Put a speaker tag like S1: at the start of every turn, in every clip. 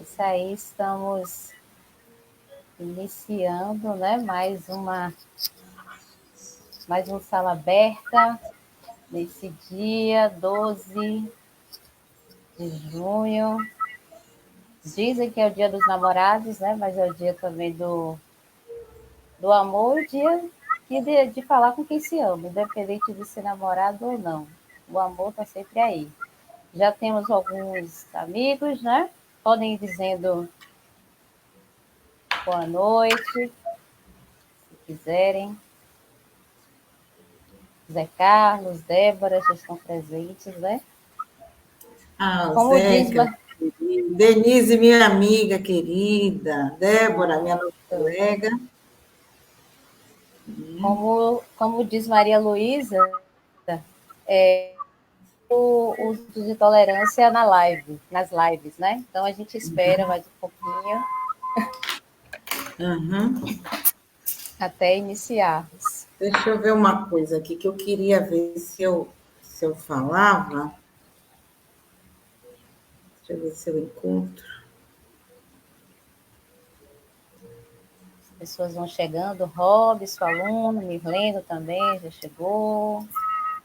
S1: isso aí, estamos iniciando, né? Mais uma sala aberta nesse dia 12 de junho. Dizem que é o dia dos namorados, né? Mas é o dia também do amor, o dia de falar com quem se ama, independente de ser namorado ou não. O amor está sempre aí. Já temos alguns amigos, né? Podem ir dizendo boa noite, se quiserem. Zé Carlos, Débora já estão presentes, né? Como diz,
S2: Zeca, Denise, minha amiga querida, Débora, minha nova colega.
S1: como diz Maria Luísa, o uso de tolerância nas lives, né? Então a gente espera mais um pouquinho até iniciarmos.
S2: Deixa eu ver uma coisa aqui que eu queria ver se eu falava. Deixa eu ver se eu encontro.
S1: As pessoas vão chegando, Robson, aluno, Mirlendo também já chegou.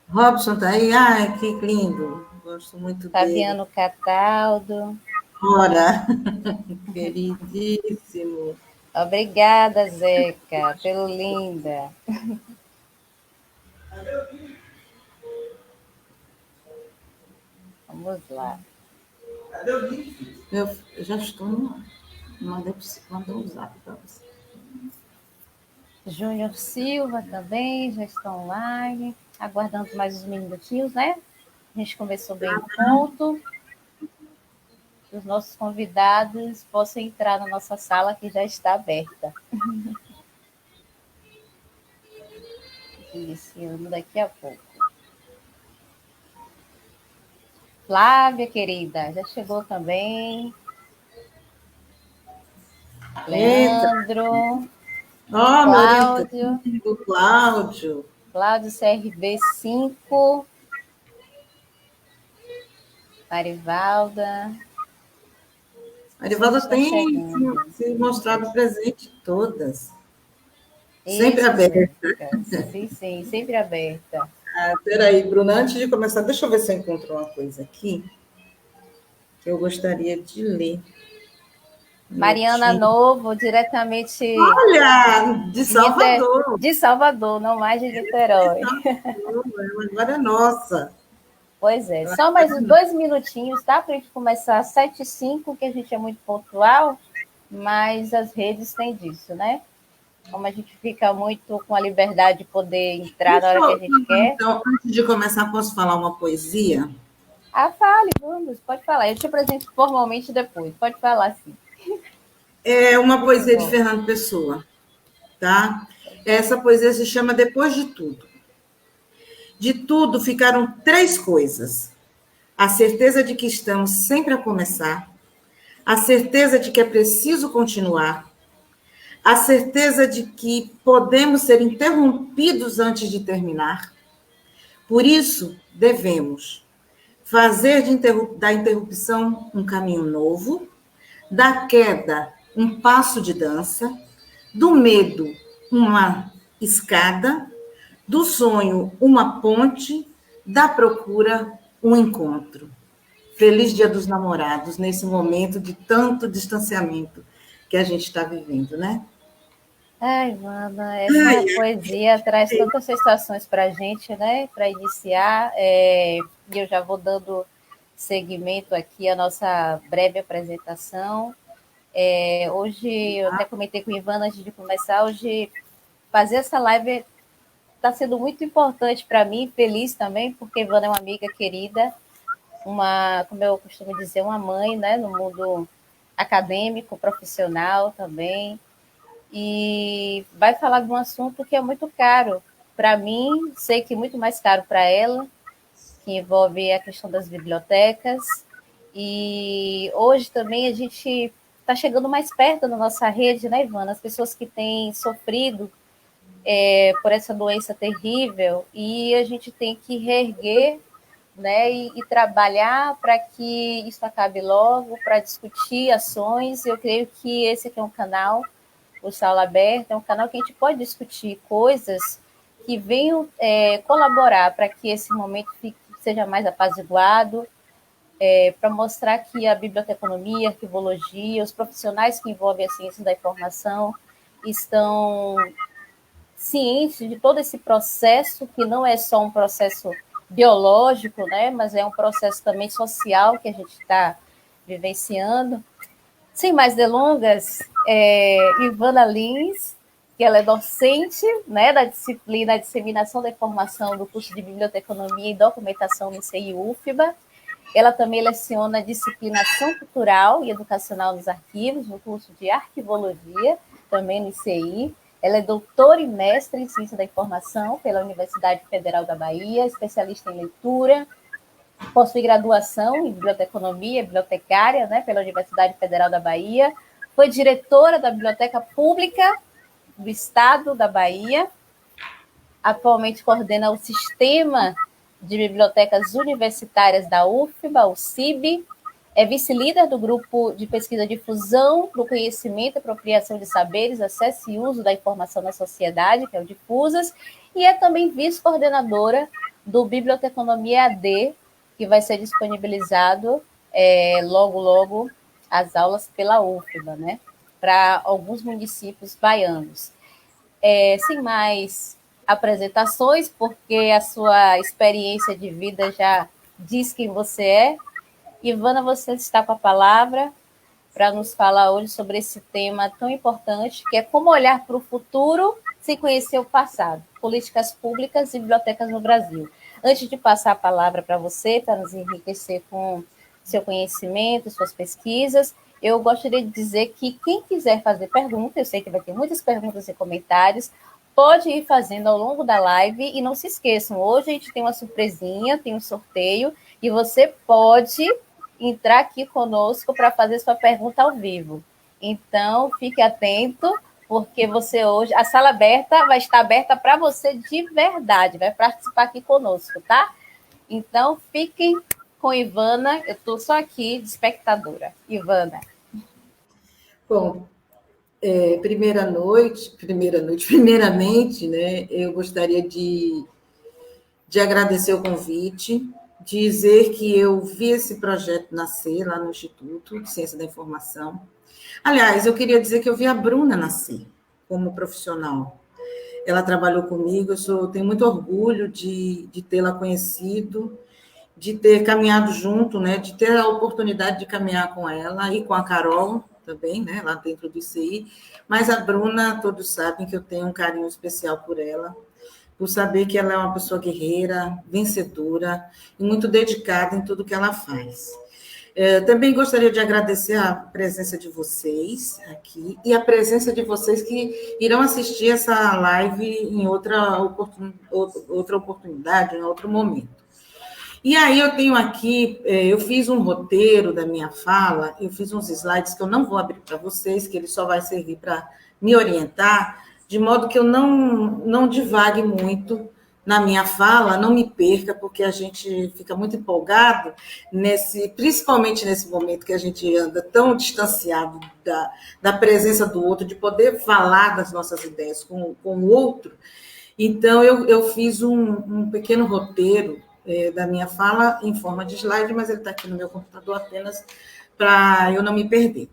S2: Robson tá aí? Ai, que lindo. Gosto muito dele.
S1: Fabiano Cataldo.
S2: Ora, queridíssimo.
S1: Obrigada, Zeca, pelo linda. Vamos lá.
S2: Eu já estou no. Mandei um zap para você.
S1: Júnior Silva também já está online. Aguardando mais uns minutinhos, né? A gente começou bem o ponto. Os nossos convidados possam entrar na nossa sala que já está aberta. Iniciando daqui a pouco. Flávia, querida, já chegou também. Leandro.
S2: Ó, meu
S1: Cláudio.
S2: orientando, Cláudio.
S1: Cláudio CRB 5. Marivalda.
S2: Marivalda tem
S1: Chegando.
S2: se mostrado presente em todas. Sempre
S1: Isso,
S2: aberta.
S1: Sim, sim, sempre aberta.
S2: Peraí, Bruna, antes de começar, deixa eu ver se eu encontro uma coisa aqui que eu gostaria de ler.
S1: Mariana Novo, diretamente
S2: Olha, de Salvador.
S1: de Salvador, não mais de Niterói.
S2: Agora é nossa.
S1: Pois é, só mais 2 minutinhos, tá? Para a gente começar às 7h05, que a gente é muito pontual, mas as redes têm disso, né? Como a gente fica muito com a liberdade de poder entrar na hora que a gente quer.
S2: Então, antes de começar, posso falar uma poesia?
S1: Fale, vamos, pode falar. Eu te apresento formalmente depois, pode falar sim.
S2: É uma poesia de Fernando Pessoa, tá? Essa poesia se chama Depois de Tudo. De tudo ficaram 3 coisas: a certeza de que estamos sempre a começar, a certeza de que é preciso continuar, a certeza de que podemos ser interrompidos antes de terminar. Por isso, devemos fazer da interrupção um caminho novo, da queda um passo de dança, do medo uma escada, do sonho uma ponte, da procura um encontro. Feliz Dia dos Namorados, nesse momento de tanto distanciamento que a gente está vivendo, né?
S1: Ai, Mana, essa poesia traz tantas sensações para a gente, né? Para iniciar, e eu já vou dando seguimento aqui à nossa breve apresentação. Hoje, eu até comentei com o Ivana antes de começar, hoje fazer essa live está sendo muito importante para mim, feliz também, porque Ivana é uma amiga querida, como eu costumo dizer, uma mãe, né? No mundo acadêmico, profissional também, e vai falar de um assunto que é muito caro para mim, sei que muito mais caro para ela, que envolve a questão das bibliotecas. E hoje também a gente está chegando mais perto da nossa rede, né, Ivana? As pessoas que têm sofrido por essa doença terrível, e a gente tem que reerguer né, e trabalhar para que isso acabe logo, para discutir ações. Eu creio que esse aqui é um canal, o Sala Aberta, é um canal que a gente pode discutir coisas que venham colaborar para que esse momento seja mais apaziguado, para mostrar que a biblioteconomia, a arquivologia, os profissionais que envolvem a ciência da informação estão cientes de todo esse processo, que não é só um processo biológico, né, mas é um processo também social que a gente está vivenciando. Sem mais delongas, Ivana Lins, que ela é docente, né, da disciplina Disseminação da Informação do curso de Biblioteconomia e Documentação no ICI UFBA. Ela também leciona a disciplina Ação Cultural e Educacional nos Arquivos, no curso de Arquivologia, também no ICI. Ela é doutora e mestre em Ciência da Informação pela Universidade Federal da Bahia, especialista em leitura, possui graduação em Biblioteconomia, bibliotecária, né, pela Universidade Federal da Bahia, foi diretora da Biblioteca Pública do Estado da Bahia, atualmente coordena o Sistema de Bibliotecas Universitárias da UFBA, o CIB, é vice-líder do Grupo de Pesquisa de Difusão do Conhecimento, Apropriação de Saberes, Acesso e Uso da Informação na Sociedade, que é o Difusas, e é também vice-coordenadora do Biblioteconomia AD, que vai ser disponibilizado logo as aulas pela UFBA, né, para alguns municípios baianos. Sem mais apresentações, porque a sua experiência de vida já diz quem você é. Ivana, você está com a palavra para nos falar hoje sobre esse tema tão importante, que é como olhar para o futuro sem conhecer o passado, políticas públicas e bibliotecas no Brasil. Antes de passar a palavra para você, para nos enriquecer com seu conhecimento, suas pesquisas, eu gostaria de dizer que quem quiser fazer pergunta, eu sei que vai ter muitas perguntas e comentários, pode ir fazendo ao longo da live e não se esqueçam, hoje a gente tem uma surpresinha, tem um sorteio e você pode entrar aqui conosco para fazer sua pergunta ao vivo. Então, fique atento, porque você hoje, a sala aberta vai estar aberta para você de verdade, vai participar aqui conosco, tá? Então, fiquem com Ivana, eu estou só aqui de espectadora. Ivana.
S2: Bom, primeiramente, né, eu gostaria de agradecer o convite, dizer que eu vi esse projeto nascer lá no Instituto de Ciência da Informação. Aliás, eu queria dizer que eu vi a Bruna nascer como profissional. Ela trabalhou comigo, tenho muito orgulho de tê-la conhecido, de ter caminhado junto, né, de ter a oportunidade de caminhar com ela e com a Carol também, né, lá dentro do ICI. Mas a Bruna, todos sabem que eu tenho um carinho especial por ela, por saber que ela é uma pessoa guerreira, vencedora e muito dedicada em tudo que ela faz. Também gostaria de agradecer a presença de vocês aqui e a presença de vocês que irão assistir essa live em outra oportunidade, em outro momento. E aí eu tenho aqui, eu fiz um roteiro da minha fala, eu fiz uns slides que eu não vou abrir para vocês, que ele só vai servir para me orientar, de modo que eu não divague muito na minha fala, não me perca, porque a gente fica muito empolgado, principalmente nesse momento que a gente anda tão distanciado da presença do outro, de poder falar das nossas ideias com o outro. Então, eu fiz um pequeno roteiro da minha fala em forma de slide, mas ele está aqui no meu computador apenas para eu não me perder.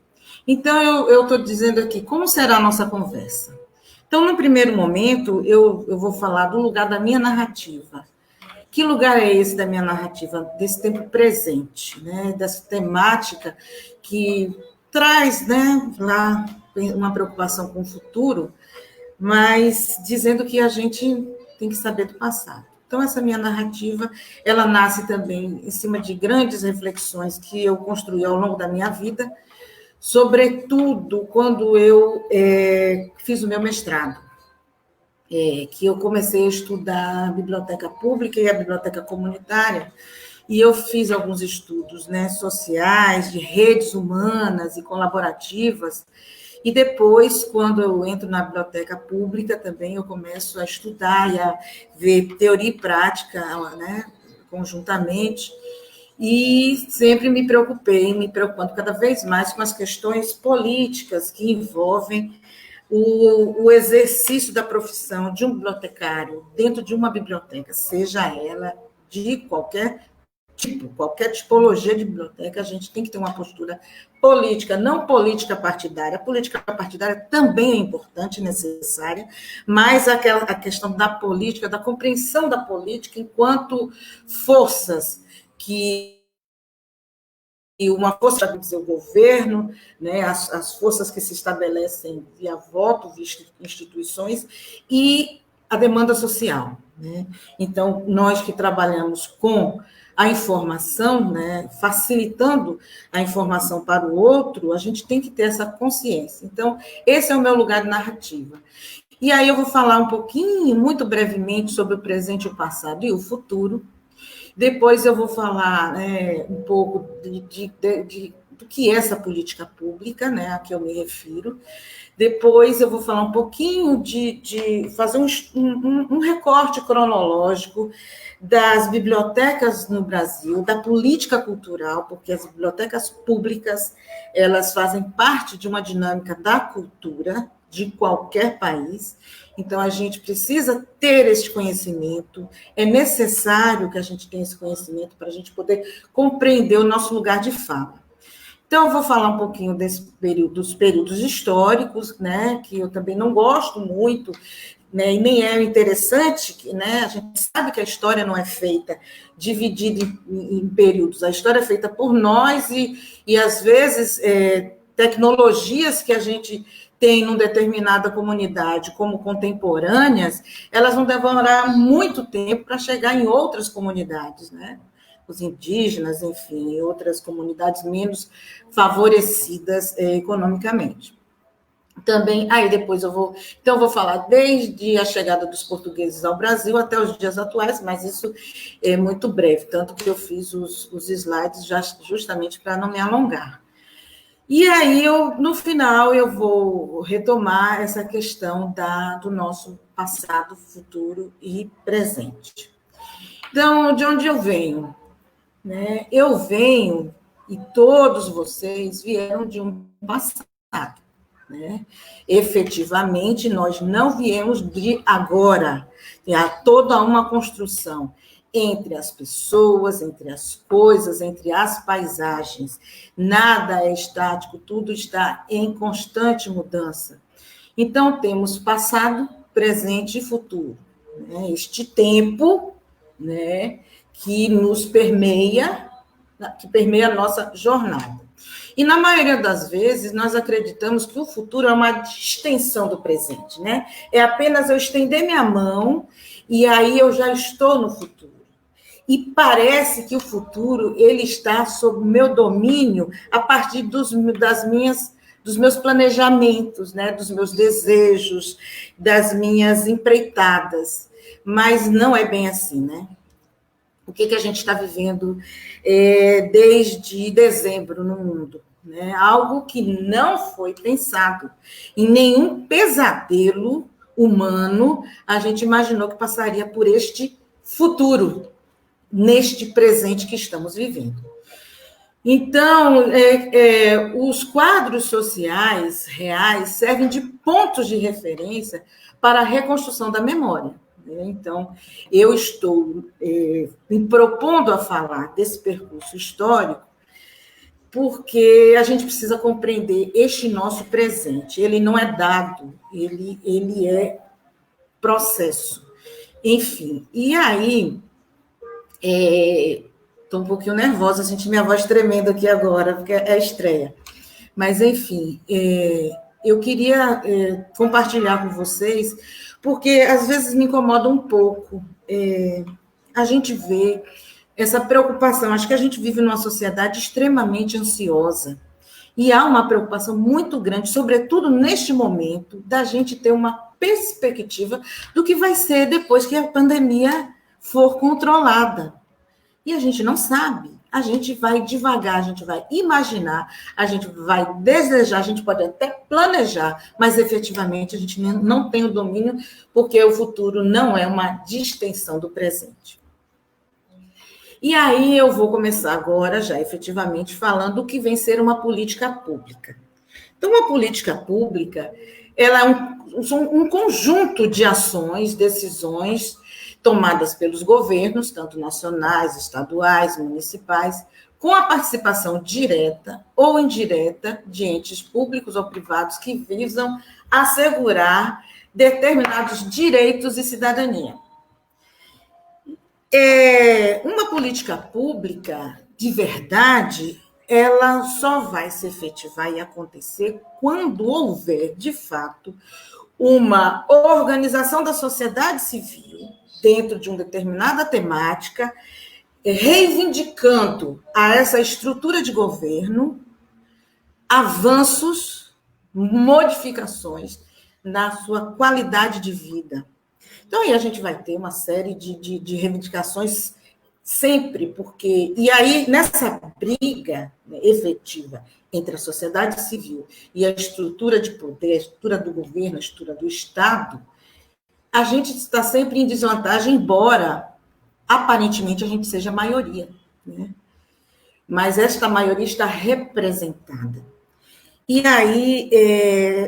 S2: Então, eu estou dizendo aqui, como será a nossa conversa? Então, no primeiro momento, eu vou falar do lugar da minha narrativa. Que lugar é esse da minha narrativa? Desse tempo presente, né? Dessa temática que traz, né, lá uma preocupação com o futuro, mas dizendo que a gente tem que saber do passado. Então, essa minha narrativa, ela nasce também em cima de grandes reflexões que eu construí ao longo da minha vida, sobretudo quando eu fiz o meu mestrado, que eu comecei a estudar a biblioteca pública e a biblioteca comunitária, e eu fiz alguns estudos, né, sociais, de redes humanas e colaborativas, e depois, quando eu entro na biblioteca pública, também eu começo a estudar e a ver teoria e prática, né, conjuntamente, e sempre me preocupei, me preocupando cada vez mais com as questões políticas que envolvem o exercício da profissão de um bibliotecário dentro de uma biblioteca, seja ela de qualquer tipo, qualquer tipologia de biblioteca, a gente tem que ter uma postura política, não política partidária. A política partidária também é importante, necessária, mas a questão da política, da compreensão da política enquanto forças que e uma força para dizer o governo, né, as forças que se estabelecem via voto, via instituições, e a demanda social. Né? Então, nós que trabalhamos com a informação, né, facilitando a informação para o outro, a gente tem que ter essa consciência. Então, esse é o meu lugar de narrativa. E aí eu vou falar um pouquinho, muito brevemente, sobre o presente, o passado e o futuro. Depois eu vou falar um pouco do que é essa política pública, né, a que eu me refiro. Depois eu vou falar um pouquinho de fazer um recorte cronológico das bibliotecas no Brasil, da política cultural, porque as bibliotecas públicas, elas fazem parte de uma dinâmica da cultura de qualquer país. Então, a gente precisa ter esse conhecimento, é necessário que a gente tenha esse conhecimento para a gente poder compreender o nosso lugar de fala. Então, eu vou falar um pouquinho dos períodos históricos, né, que eu também não gosto muito, né, e nem é interessante, né, a gente sabe que a história não é feita dividida em períodos, a história é feita por nós e às vezes, tecnologias que a gente tem numa determinada comunidade como contemporâneas, elas vão demorar muito tempo para chegar em outras comunidades, né? Os indígenas, enfim, outras comunidades menos favorecidas economicamente. Também, aí depois eu vou falar desde a chegada dos portugueses ao Brasil até os dias atuais, mas isso é muito breve, tanto que eu fiz os slides justamente para não me alongar. E aí, no final, eu vou retomar essa questão do nosso passado, futuro e presente. Então, de onde eu venho? Né? Eu venho, e todos vocês vieram de um passado. Né? Efetivamente, nós não viemos de agora. Há toda uma construção entre as pessoas, entre as coisas, entre as paisagens. Nada é estático, tudo está em constante mudança. Então, temos passado, presente e futuro. Né? Este tempo, né, que nos permeia, que permeia a nossa jornada. E, na maioria das vezes, nós acreditamos que o futuro é uma extensão do presente, né? É apenas eu estender minha mão e aí eu já estou no futuro. E parece que o futuro ele está sob meu domínio a partir dos meus planejamentos, né? Dos meus desejos, das minhas empreitadas. Mas não é bem assim, né? O que a gente está vivendo desde dezembro no mundo? Né? Algo que não foi pensado. Em nenhum pesadelo humano a gente imaginou que passaria por este futuro, neste presente que estamos vivendo. Então, os quadros sociais reais servem de pontos de referência para a reconstrução da memória. Então, eu estou me propondo a falar desse percurso histórico porque a gente precisa compreender este nosso presente. Ele não é dado, ele é processo. Enfim, e aí, estou um pouquinho nervosa, senti minha voz tremendo aqui agora, porque é a estreia. Mas, enfim, eu queria compartilhar com vocês, porque às vezes me incomoda um pouco a gente ver essa preocupação. Acho que a gente vive numa sociedade extremamente ansiosa. E há uma preocupação muito grande, sobretudo neste momento, da gente ter uma perspectiva do que vai ser depois que a pandemia for controlada. E a gente não sabe. A gente vai devagar, a gente vai imaginar, a gente vai desejar, a gente pode até planejar, mas efetivamente a gente não tem o domínio, porque o futuro não é uma distensão do presente. E aí eu vou começar agora, já efetivamente, falando o que vem ser uma política pública. Então, uma política pública, ela é um conjunto de ações, decisões tomadas pelos governos, tanto nacionais, estaduais, municipais, com a participação direta ou indireta de entes públicos ou privados que visam assegurar determinados direitos e cidadania. Uma política pública de verdade, ela só vai se efetivar e acontecer quando houver, de fato, uma organização da sociedade civil dentro de uma determinada temática, reivindicando a essa estrutura de governo avanços, modificações na sua qualidade de vida. Então, aí a gente vai ter uma série de reivindicações sempre, porque... E aí, nessa briga, né, efetiva entre a sociedade civil e a estrutura de poder, a estrutura do governo, a estrutura do Estado, a gente está sempre em desvantagem, embora, aparentemente, a gente seja a maioria, né? Mas esta maioria está representada. E aí,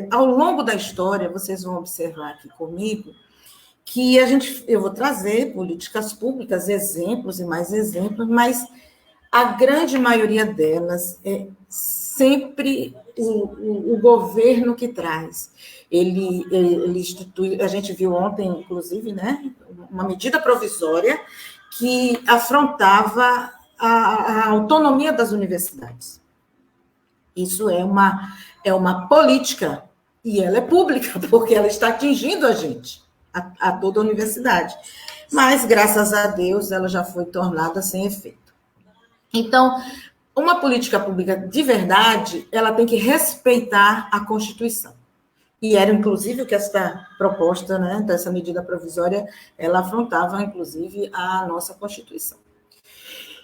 S2: ao longo da história, vocês vão observar aqui comigo, que eu vou trazer políticas públicas, exemplos e mais exemplos, mas a grande maioria delas é sempre o governo que traz. Ele institui, a gente viu ontem, inclusive, né, uma medida provisória que afrontava a autonomia das universidades. Isso é uma política, e ela é pública, porque ela está atingindo a gente, a toda a universidade. Mas, graças a Deus, ela já foi tornada sem efeito. Então, uma política pública de verdade, ela tem que respeitar a Constituição. E era, inclusive, o que esta proposta, né, dessa medida provisória, ela afrontava, inclusive, a nossa Constituição.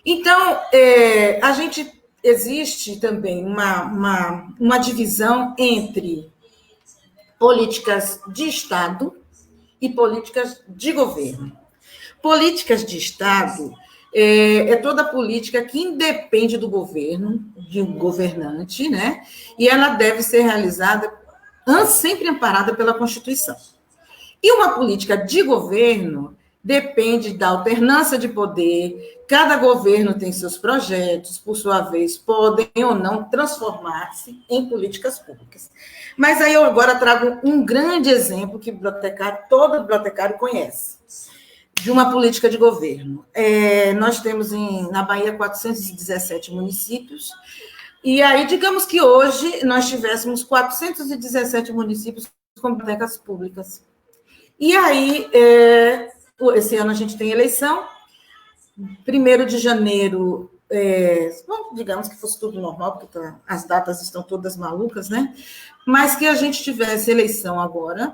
S2: Então, existe também uma divisão entre políticas de Estado e políticas de governo. Políticas de Estado é toda política que independe do governo, de um governante, né? E ela deve ser realizada sempre amparada pela Constituição. E uma política de governo depende da alternância de poder, cada governo tem seus projetos, por sua vez, podem ou não transformar-se em políticas públicas. Mas aí eu agora trago um grande exemplo que todo bibliotecário conhece, de uma política de governo. Nós temos na Bahia 417 municípios, e aí, digamos que hoje nós tivéssemos 417 municípios com bibliotecas públicas. E aí, esse ano a gente tem eleição, 1º de janeiro, digamos que fosse tudo normal, porque as datas estão todas malucas, né? Mas que a gente tivesse eleição agora,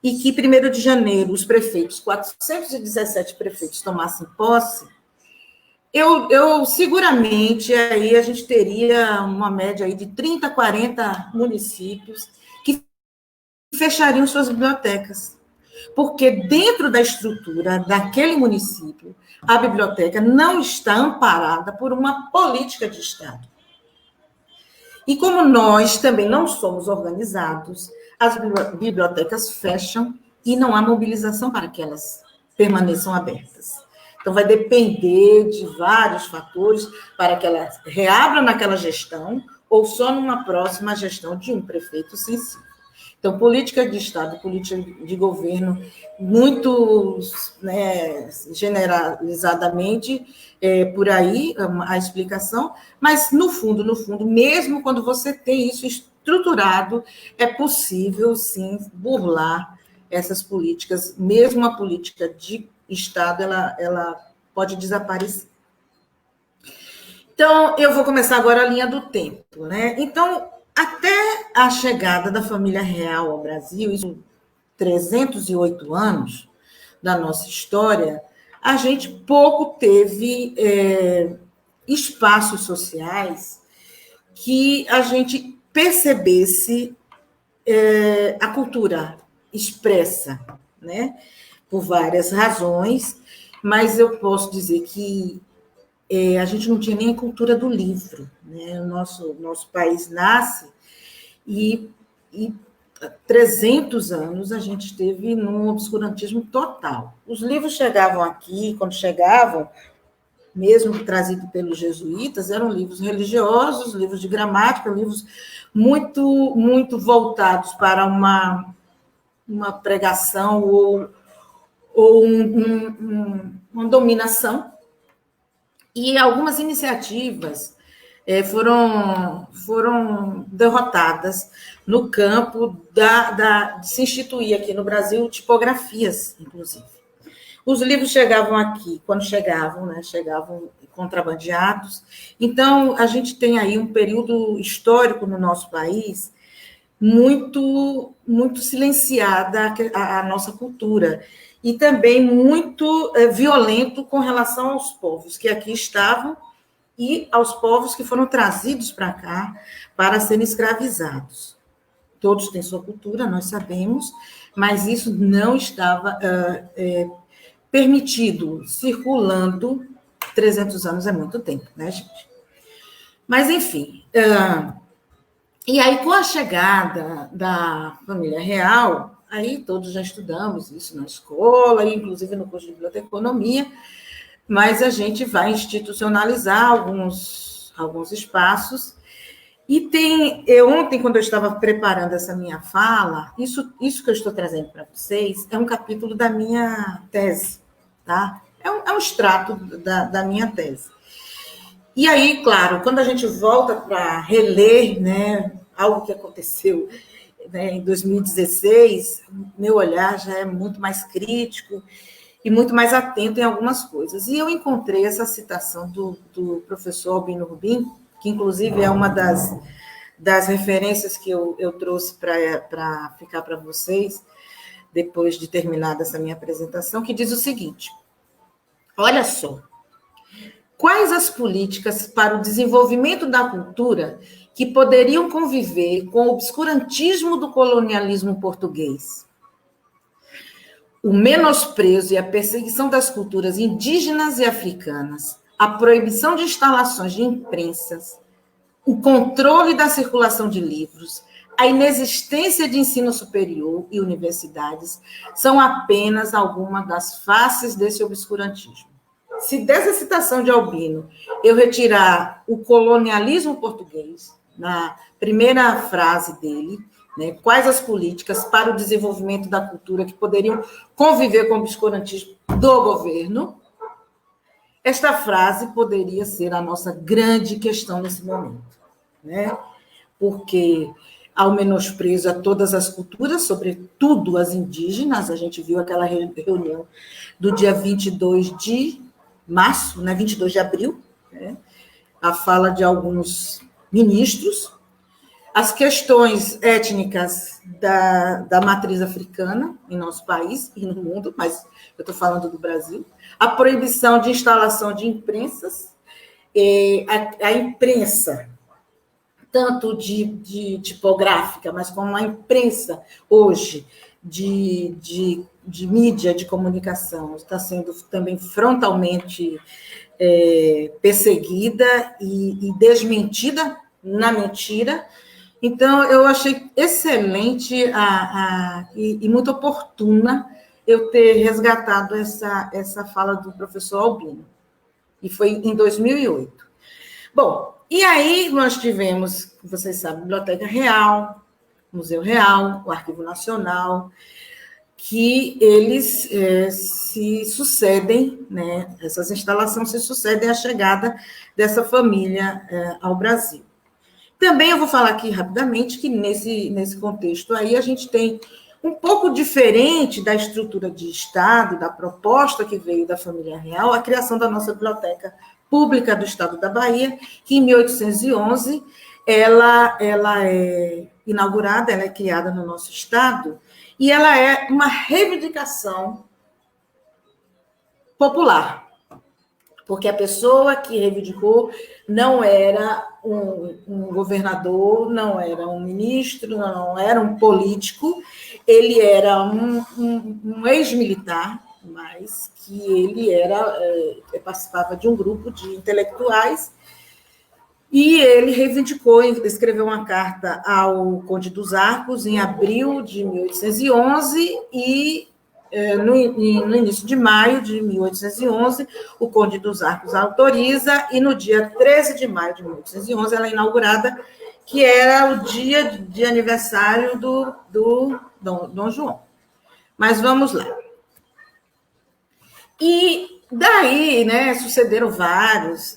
S2: e que 1º de janeiro os prefeitos, 417 prefeitos, tomassem posse, eu seguramente aí a gente teria uma média aí de 30, 40 municípios que fechariam suas bibliotecas. Porque dentro da estrutura daquele município, a biblioteca não está amparada por uma política de Estado. E como nós também não somos organizados, as bibliotecas fecham e não há mobilização para que elas permaneçam abertas. Então, vai depender de vários fatores para que ela reabra naquela gestão ou só numa próxima gestão de um prefeito sensível. Então, política de Estado, política de governo, muito, né, generalizadamente, por aí a explicação, mas, no fundo, mesmo quando você tem isso estruturado, é possível, sim, burlar essas políticas, mesmo a política de Estado, ela pode desaparecer. Então, eu vou começar agora a linha do tempo, né? Então, até a chegada da família real ao Brasil, isso 308 anos da nossa história, a gente pouco teve espaços sociais que a gente percebesse a cultura expressa, né? Por várias razões, mas eu posso dizer que a gente não tinha nem a cultura do livro, né? O nosso país nasce e 300 anos a gente esteve num obscurantismo total. Os livros chegavam aqui, quando chegavam, mesmo trazidos pelos jesuítas, eram livros religiosos, livros de gramática, livros muito, muito voltados para uma pregação ou uma dominação. E algumas iniciativas foram derrotadas no campo de se instituir aqui no Brasil tipografias, inclusive. Os livros chegavam aqui, quando chegavam, né, chegavam contrabandeados. Então, a gente tem aí um período histórico no nosso país muito, muito silenciada a nossa cultura e também muito violento com relação aos povos que aqui estavam e aos povos que foram trazidos para cá para serem escravizados. Todos têm sua cultura, nós sabemos, mas isso não estava permitido, circulando. 300 anos é muito tempo, né, gente? Mas, enfim. E aí, com a chegada da família real, aí todos já estudamos isso na escola, inclusive no curso de biblioteconomia, mas a gente vai institucionalizar alguns espaços. E ontem, quando eu estava preparando essa minha fala, isso que eu estou trazendo para vocês é um capítulo da minha tese, tá? É um extrato da minha tese. E aí, claro, quando a gente volta para reler, né, algo que aconteceu, né, em 2016, meu olhar já é muito mais crítico e muito mais atento em algumas coisas. E eu encontrei essa citação do professor Albino Rubim, que inclusive é uma das referências que eu trouxe para ficar para vocês, depois de terminar essa minha apresentação, que diz o seguinte: olha só, quais as políticas para o desenvolvimento da cultura que poderiam conviver com o obscurantismo do colonialismo português? O menosprezo e a perseguição das culturas indígenas e africanas, a proibição de instalações de imprensas, o controle da circulação de livros, a inexistência de ensino superior e universidades são apenas algumas das faces desse obscurantismo. Se dessa citação de Albino eu retirar o colonialismo português, na primeira frase dele, né, quais as políticas para o desenvolvimento da cultura que poderiam conviver com o obscurantismo do governo, esta frase poderia ser a nossa grande questão nesse momento, né? Porque há o menosprezo a todas as culturas, sobretudo as indígenas. A gente viu aquela reunião do dia 22 de março, né, 22 de abril, né, a fala de alguns ministros, as questões étnicas da matriz africana em nosso país e no mundo, mas eu estou falando do Brasil, a proibição de instalação de imprensas, a imprensa, tanto de tipográfica, mas como a imprensa hoje de mídia de comunicação está sendo também frontalmente perseguida e desmentida na mentira. Então, eu achei excelente e muito oportuna eu ter resgatado essa fala do professor Albino, e foi em 2008. Bom, e aí nós tivemos, vocês sabem, Biblioteca Real, Museu Real, o Arquivo Nacional, que eles se sucedem, né? Essas instalações se sucedem à chegada dessa família ao Brasil. Também eu vou falar aqui rapidamente que nesse contexto aí a gente tem um pouco diferente da estrutura de Estado, da proposta que veio da família real, a criação da nossa Biblioteca Pública do Estado da Bahia, que em 1811 ela é inaugurada, ela é criada no nosso Estado, e ela é uma reivindicação popular, porque a pessoa que reivindicou não era um governador, não era um ministro, não era um político, ele era um ex-militar mas que ele participava de um grupo de intelectuais e ele reivindicou, escreveu uma carta ao Conde dos Arcos em abril de 1811 e no início de maio de 1811, o Conde dos Arcos autoriza, e no dia 13 de maio de 1811 ela é inaugurada, que era o dia de aniversário do Dom João. Mas vamos lá. E daí, né, sucederam vários,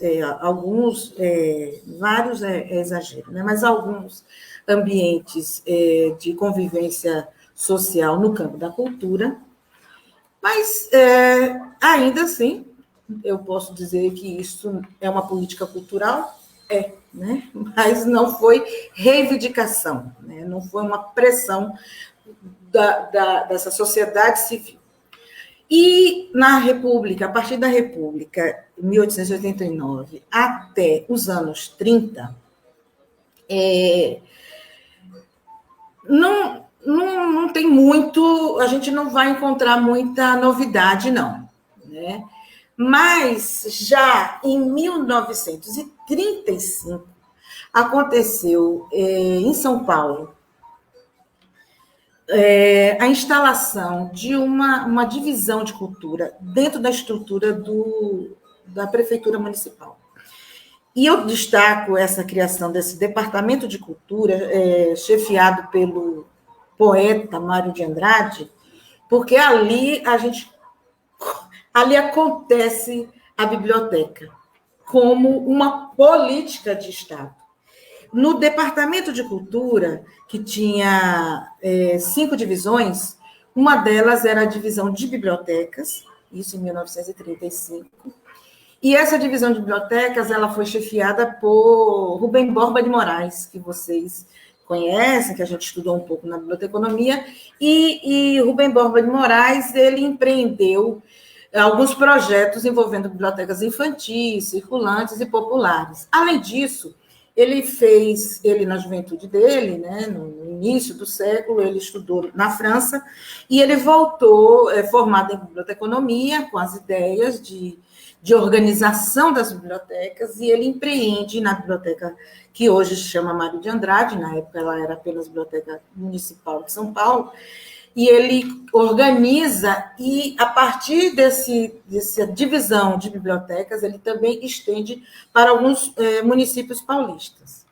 S2: vários é exagero, né, mas alguns ambientes de convivência social no campo da cultura. Mas, ainda assim, eu posso dizer que isso é uma política cultural? Né? Mas não foi reivindicação, né? Não foi uma pressão dessa sociedade civil. E na República, a partir da República, 1889, até os anos 30, não tem muito, a gente não vai encontrar muita novidade, não. Né? Mas já em 1935, aconteceu em São Paulo a instalação de uma divisão de cultura dentro da estrutura da Prefeitura Municipal. E eu destaco essa criação desse Departamento de Cultura, chefiado pelo poeta Mário de Andrade, porque ali acontece a biblioteca como uma política de Estado. No Departamento de Cultura, que tinha 5 divisões, uma delas era a divisão de bibliotecas, isso em 1935, e essa divisão de bibliotecas ela foi chefiada por Rubem Borba de Moraes, que vocês conhecem, que a gente estudou um pouco na biblioteconomia, e Rubem Borba de Moraes ele empreendeu alguns projetos envolvendo bibliotecas infantis, circulantes e populares. Além disso, ele na juventude dele, né, no início do século, ele estudou na França, e ele voltou formado em biblioteconomia, com as ideias de organização das bibliotecas, e ele empreende na biblioteca que hoje se chama Mário de Andrade, na época ela era apenas Biblioteca Municipal de São Paulo, e ele organiza, e a partir dessa divisão de bibliotecas, ele também estende para alguns municípios paulistas.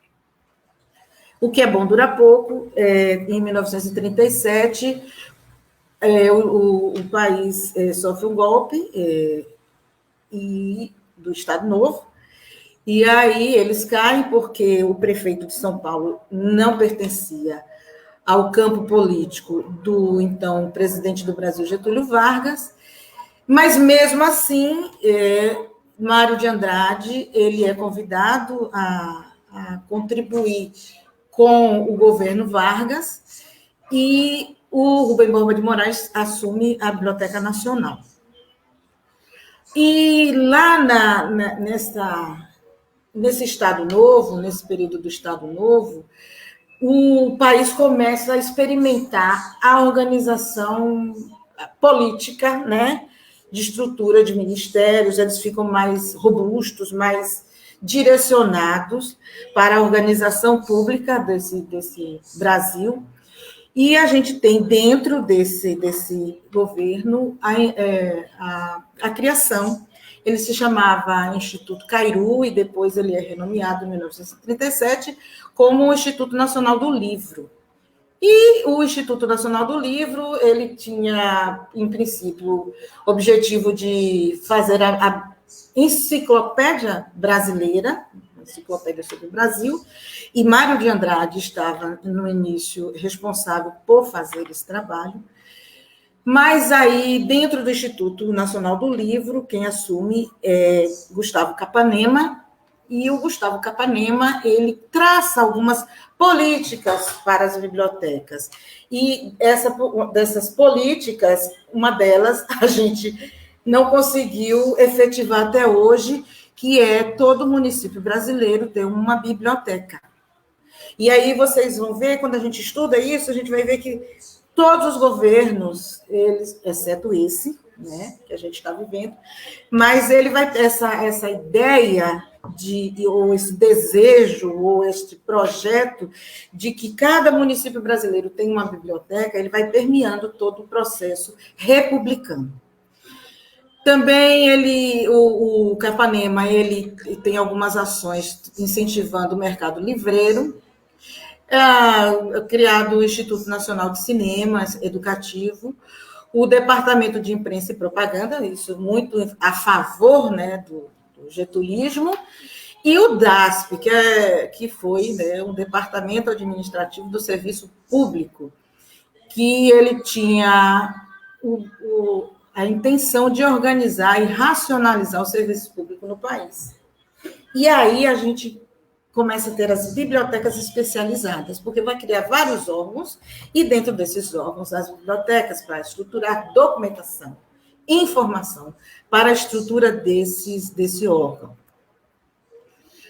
S2: O que é bom dura pouco. Em 1937, o país sofre um golpe do Estado Novo, e aí eles caem porque o prefeito de São Paulo não pertencia ao campo político do então presidente do Brasil, Getúlio Vargas, mas mesmo assim, Mário de Andrade ele é convidado a contribuir com o governo Vargas, e o Rubem Borba de Moraes assume a Biblioteca Nacional. E lá nesse Estado Novo, nesse período do Estado Novo, o país começa a experimentar a organização política, né, de estrutura de ministérios, eles ficam mais robustos, mais direcionados para a organização pública desse Brasil, e a gente tem dentro desse governo a criação. Ele se chamava Instituto Cairu, e depois ele é renomeado em 1937 como o Instituto Nacional do Livro. E o Instituto Nacional do Livro, ele tinha, em princípio, o objetivo de fazer a enciclopédia brasileira, a enciclopédia sobre o Brasil, e Mário de Andrade estava, no início, responsável por fazer esse trabalho. Mas aí, dentro do Instituto Nacional do Livro, quem assume é Gustavo Capanema, e o Gustavo Capanema, ele traça algumas políticas para as bibliotecas. E dessas políticas, uma delas a gente não conseguiu efetivar até hoje, que é todo município brasileiro ter uma biblioteca. E aí vocês vão ver, quando a gente estuda isso, a gente vai ver que todos os governos, eles, exceto esse, né, que a gente está vivendo, mas ele vai ter essa ideia ou esse desejo, ou este projeto de que cada município brasileiro tem uma biblioteca, ele vai permeando todo o processo republicano. Também o Capanema, ele tem algumas ações incentivando o mercado livreiro, criado o Instituto Nacional de Cinema Educativo, o Departamento de Imprensa e Propaganda, isso muito a favor, né, do getulismo, e o DASP, que foi, né, um departamento administrativo do serviço público, que ele tinha a intenção de organizar e racionalizar o serviço público no país. E aí a gente começa a ter as bibliotecas especializadas, porque vai criar vários órgãos, e dentro desses órgãos, as bibliotecas para estruturar documentação, informação, para a estrutura desse órgão.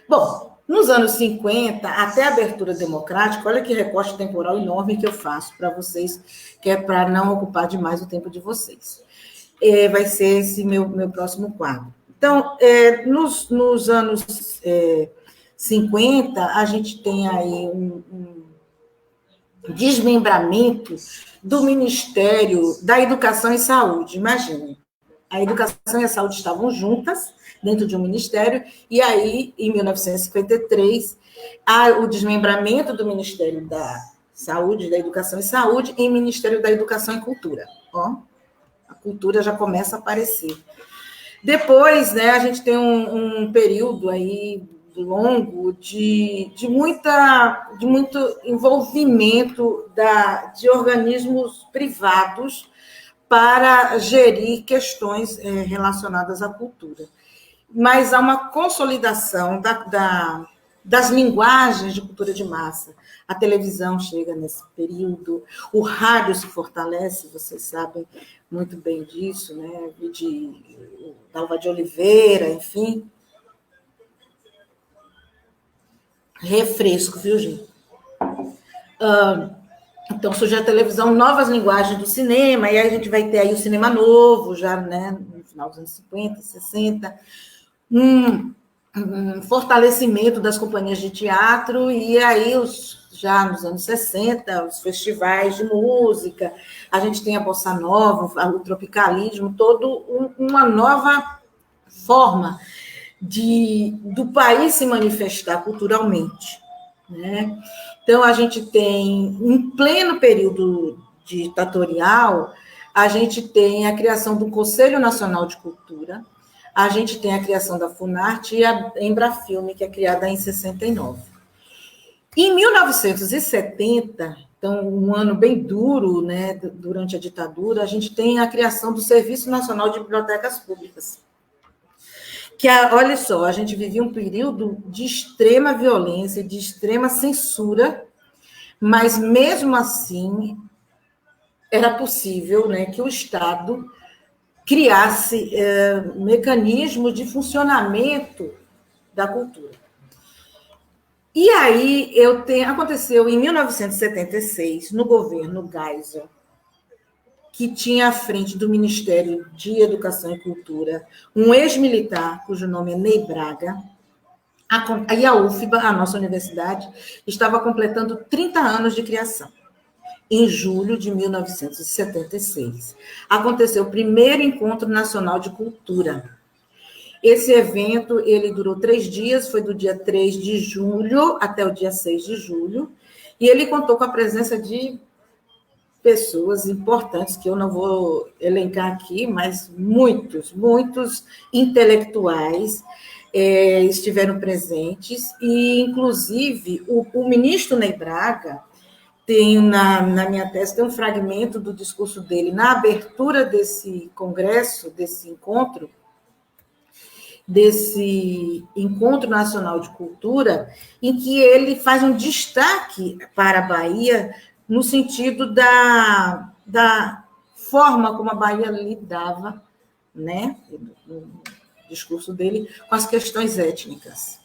S2: Bom, nos anos 50, até a abertura democrática, olha que recorte temporal enorme que eu faço para vocês, que é para não ocupar demais o tempo de vocês. Vai ser esse meu próximo quadro. Então, nos anos 50, a gente tem aí um desmembramento do Ministério da Educação e Saúde. Imaginem, a educação e a saúde estavam juntas dentro de um ministério, e aí, em 1953, há o desmembramento do Ministério da Saúde, da Educação e Saúde, em Ministério da Educação e Cultura. Ó, a cultura já começa a aparecer. Depois, né, a gente tem um período aí longo de muito envolvimento de organismos privados para gerir questões relacionadas à cultura. Mas há uma consolidação das linguagens de cultura de massa. A televisão chega nesse período, o rádio se fortalece, vocês sabem muito bem disso, né? De Dalva de Oliveira, enfim. Refresco, viu, gente? Então, surge a televisão, novas linguagens do cinema, e aí a gente vai ter aí o cinema novo, já, né, no final dos anos 50, 60, um fortalecimento das companhias de teatro, e aí, já nos anos 60, os festivais de música, a gente tem a bossa nova, o tropicalismo, uma nova forma do país se manifestar culturalmente, né? Então, a gente tem, em pleno período ditatorial, a gente tem a criação do Conselho Nacional de Cultura, a gente tem a criação da Funarte e a Embrafilme, que é criada em 69. Em 1970, então, um ano bem duro, né, durante a ditadura, a gente tem a criação do Serviço Nacional de Bibliotecas Públicas, que, olha só, a gente vivia um período de extrema violência, de extrema censura, mas, mesmo assim, era possível, né, que o Estado criasse mecanismos de funcionamento da cultura. E aí, aconteceu em 1976, no governo Geisel, que tinha à frente do Ministério de Educação e Cultura um ex-militar, cujo nome é Ney Braga, e a UFBA, a nossa universidade, estava completando 30 anos de criação. Em julho de 1976, aconteceu o primeiro Encontro Nacional de Cultura. Esse evento, ele durou 3 dias, foi do dia 3 de julho até o dia 6 de julho, e ele contou com a presença de pessoas importantes, que eu não vou elencar aqui, mas muitos intelectuais estiveram presentes, e, inclusive, o ministro Ney Braga, tem na minha tese, tem um fragmento do discurso dele na abertura desse congresso, desse Encontro Nacional de Cultura, em que ele faz um destaque para a Bahia no sentido da forma como a Bahia lidava, né, no discurso dele, com as questões étnicas.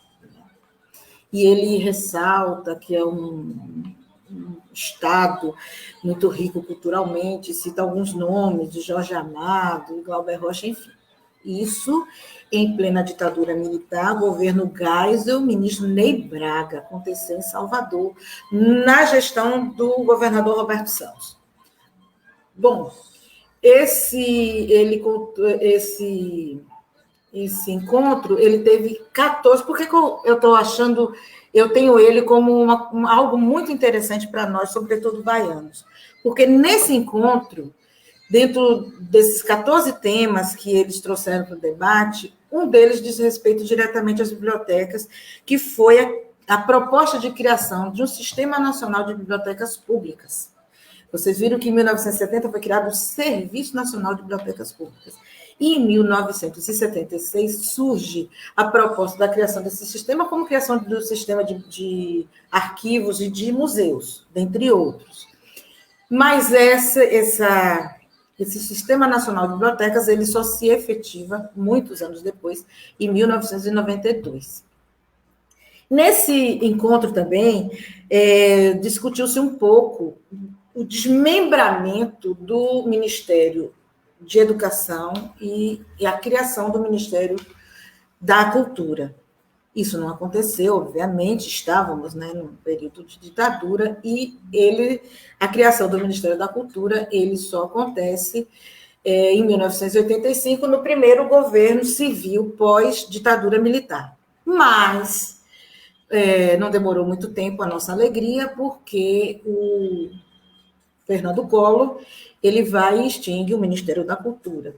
S2: E ele ressalta que é um estado muito rico culturalmente, cita alguns nomes de Jorge Amado, Glauber Rocha, enfim. Isso em plena ditadura militar, governo Geisel, ministro Ney Braga, aconteceu em Salvador, na gestão do governador Roberto Santos. Bom, esse encontro, ele teve 14... Por que eu estou achando... Eu tenho ele como algo muito interessante para nós, sobretudo baianos. Porque nesse encontro, dentro desses 14 temas que eles trouxeram para o debate, um deles diz respeito diretamente às bibliotecas, que foi a proposta de criação de um Sistema Nacional de Bibliotecas Públicas. Vocês viram que em 1970 foi criado o Serviço Nacional de Bibliotecas Públicas. E em 1976 surge a proposta da criação desse sistema como criação do sistema de arquivos e de museus, dentre outros. Mas esse Sistema Nacional de Bibliotecas ele só se efetiva muitos anos depois, em 1992. Nesse encontro também discutiu-se um pouco o desmembramento do Ministério de Educação e a criação do Ministério da Cultura. Isso não aconteceu, obviamente, estávamos, né, num período de ditadura, e a criação do Ministério da Cultura ele só acontece em 1985, no primeiro governo civil pós-ditadura militar. Mas não demorou muito tempo a nossa alegria, porque o Fernando Collor ele vai e extingue o Ministério da Cultura.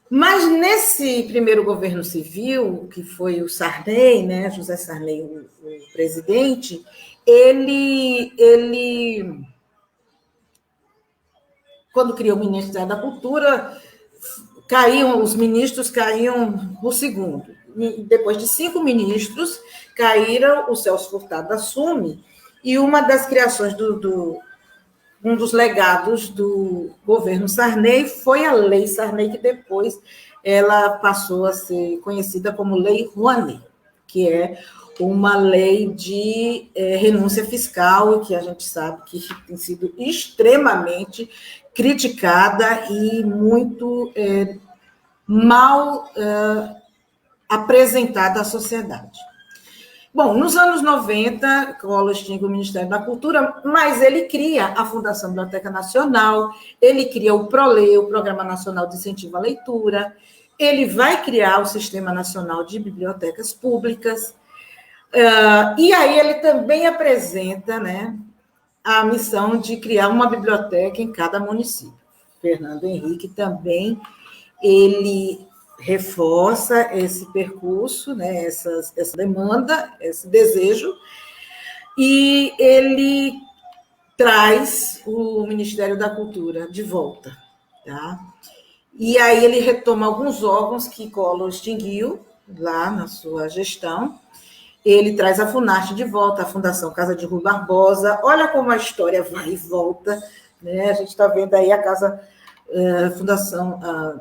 S2: Mas nesse primeiro governo civil, que foi o Sarney, né, José Sarney, o presidente, ele, quando criou o Ministério da Cultura, os ministros caíam por segundo. E depois de 5 ministros, caíram, o Celso Furtado assume, e uma das criações um dos legados do governo Sarney foi a Lei Sarney, que depois ela passou a ser conhecida como Lei Rouanet, que é uma lei de renúncia fiscal, que a gente sabe que tem sido extremamente criticada e muito mal apresentada à sociedade. Bom, nos anos 90, Collor extingue o Ministério da Cultura, mas ele cria a Fundação Biblioteca Nacional, ele cria o PROLE, o Programa Nacional de Incentivo à Leitura, ele vai criar o Sistema Nacional de Bibliotecas Públicas, e aí ele também apresenta, né, a missão de criar uma biblioteca em cada município. Fernando Henrique também, ele reforça esse percurso, né, essa demanda, esse desejo, e ele traz o Ministério da Cultura de volta. Tá? E aí ele retoma alguns órgãos que Collor extinguiu lá na sua gestão. Ele traz a Funarte de volta, a Fundação Casa de Rui Barbosa. Olha como a história vai e volta. Né? A gente está vendo aí a Fundação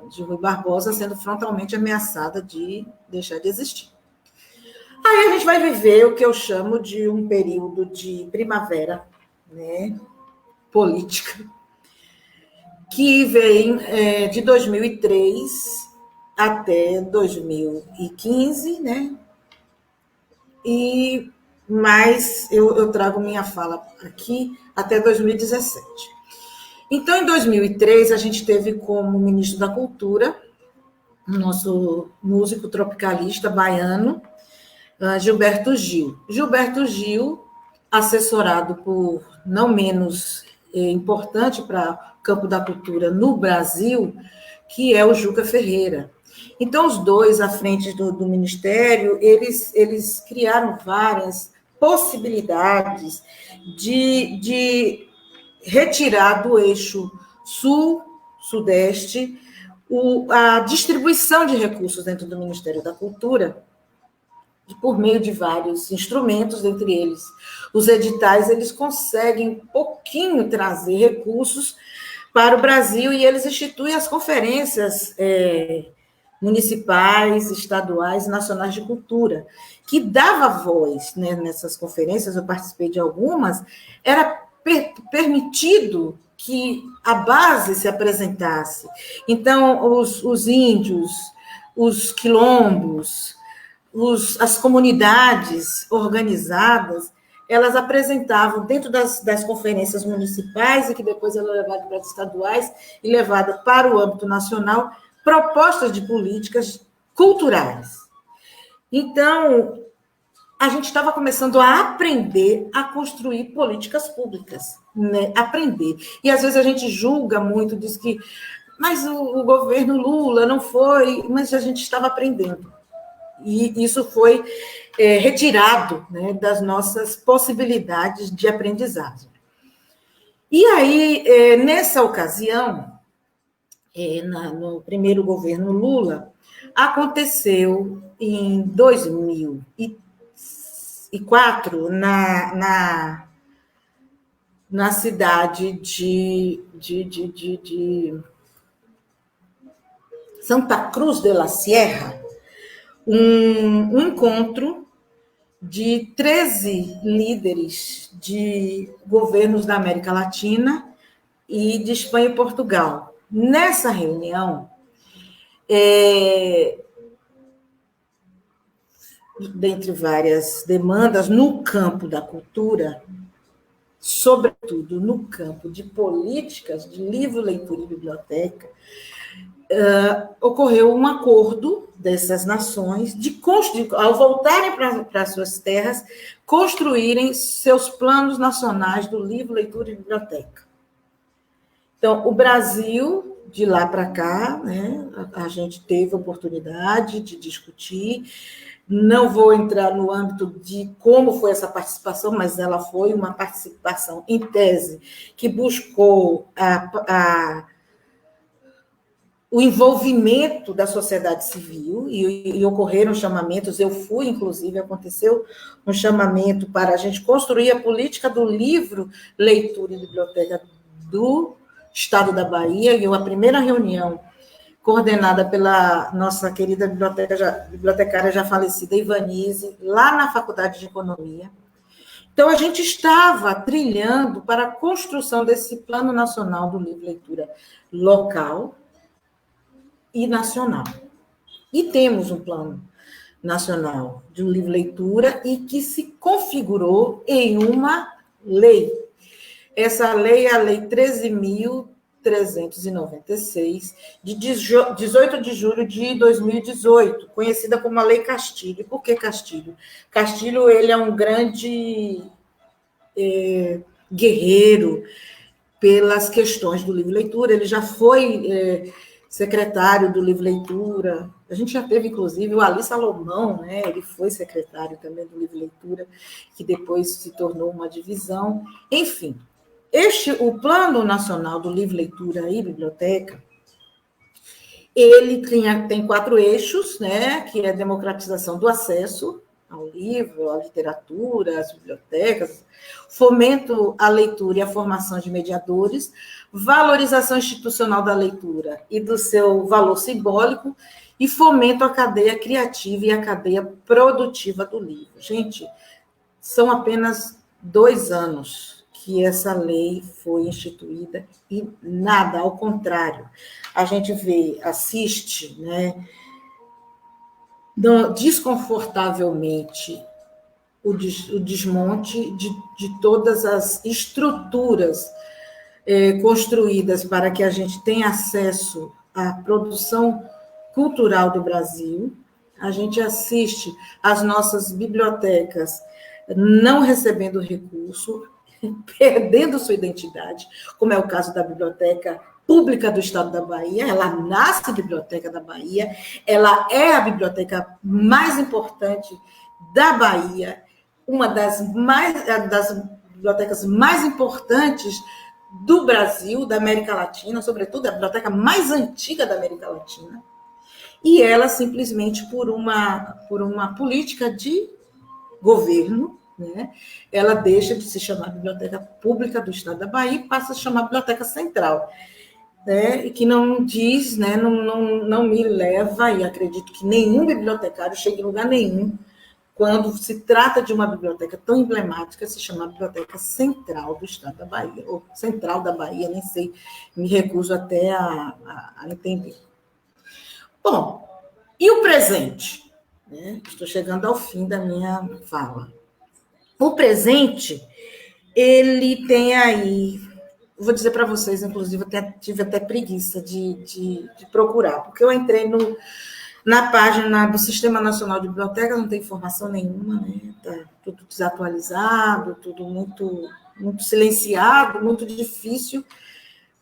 S2: de Rui Barbosa sendo frontalmente ameaçada de deixar de existir. Aí a gente vai viver o que eu chamo de um período de primavera, né, política, que vem de 2003 até 2015, né? Mas eu trago minha fala aqui até 2017. Então, em 2003, a gente teve como ministro da Cultura o nosso músico tropicalista baiano, Gilberto Gil. Gilberto Gil, assessorado por não menos importante para o campo da cultura no Brasil, que é o Juca Ferreira. Então, os dois, à frente do Ministério, eles criaram várias possibilidades de retirar do eixo sul-sudeste a distribuição de recursos dentro do Ministério da Cultura, por meio de vários instrumentos, entre eles os editais, eles conseguem um pouquinho trazer recursos para o Brasil, e eles instituem as conferências municipais, estaduais e nacionais de cultura, que dava voz, né, nessas conferências, eu participei de algumas, era permitido que a base se apresentasse. Então, os índios, os quilombos, as comunidades organizadas, elas apresentavam dentro das conferências municipais, e que depois eram levadas para as estaduais e levadas para o âmbito nacional, propostas de políticas culturais. Então, a gente estava começando a aprender a construir políticas públicas, né? Aprender. E às vezes a gente julga muito, diz que, mas o governo Lula não foi, mas a gente estava aprendendo. E isso foi retirado, né, das nossas possibilidades de aprendizagem. E aí, nessa ocasião, no primeiro governo Lula, aconteceu em 2004, na cidade de Santa Cruz de la Sierra, um encontro de 13 líderes de governos da América Latina e de Espanha e Portugal. Nessa reunião, dentre várias demandas, no campo da cultura, sobretudo no campo de políticas de livro, leitura e biblioteca, ocorreu um acordo dessas nações de ao voltarem para suas terras, construírem seus planos nacionais do livro, leitura e biblioteca. Então, o Brasil, de lá para cá, né, a gente teve a oportunidade de discutir. Não vou entrar no âmbito de como foi essa participação, mas ela foi uma participação, em tese, que buscou o envolvimento da sociedade civil, e ocorreram chamamentos, eu fui, inclusive, aconteceu um chamamento para a gente construir a política do livro, leitura e biblioteca do Estado da Bahia, e a primeira reunião, coordenada pela nossa querida bibliotecária já falecida, Ivanise, lá na Faculdade de Economia. Então, a gente estava trilhando para a construção desse Plano Nacional do Livro e Leitura local e nacional. E temos um Plano Nacional de Livro e Leitura e que se configurou em uma lei. Essa lei é a Lei 13.396, de 18 de julho de 2018, conhecida como a Lei Castilho. Por que Castilho? Castilho, ele é um grande guerreiro pelas questões do livro e leitura, ele já foi secretário do livro e leitura, a gente já teve, inclusive, o Ali Salomão, né? Ele foi secretário também do livro e leitura, que depois se tornou uma divisão. Enfim, o Plano Nacional do Livro, Leitura e Biblioteca, ele tem 4 eixos, né, que é a democratização do acesso ao livro, à literatura, às bibliotecas, fomento à leitura e à formação de mediadores, valorização institucional da leitura e do seu valor simbólico, e fomento à cadeia criativa e à cadeia produtiva do livro. Gente, são apenas 2 anos que essa lei foi instituída e nada, ao contrário. A gente assiste, né, desconfortavelmente o desmonte de todas as estruturas construídas para que a gente tenha acesso à produção cultural do Brasil. A gente assiste as nossas bibliotecas não recebendo recurso, perdendo sua identidade, como é o caso da Biblioteca Pública do Estado da Bahia. Ela nasce Biblioteca da Bahia, ela é a biblioteca mais importante da Bahia, uma das bibliotecas mais importantes do Brasil, da América Latina, sobretudo a biblioteca mais antiga da América Latina, e ela simplesmente por uma política de governo, né, ela deixa de se chamar Biblioteca Pública do Estado da Bahia e passa a se chamar Biblioteca Central, né, e que não diz, não me leva, e acredito que nenhum bibliotecário chegue em lugar nenhum quando se trata de uma biblioteca tão emblemática, se chama Biblioteca Central do Estado da Bahia, ou Central da Bahia, nem sei, me recuso até a entender. Bom, e o presente? Né? Estou chegando ao fim da minha fala. O presente, ele tem aí, vou dizer para vocês, inclusive, tive até preguiça de procurar, porque eu entrei na página do Sistema Nacional de Bibliotecas, não tem informação nenhuma, né? Está tudo desatualizado, tudo muito, muito silenciado, muito difícil,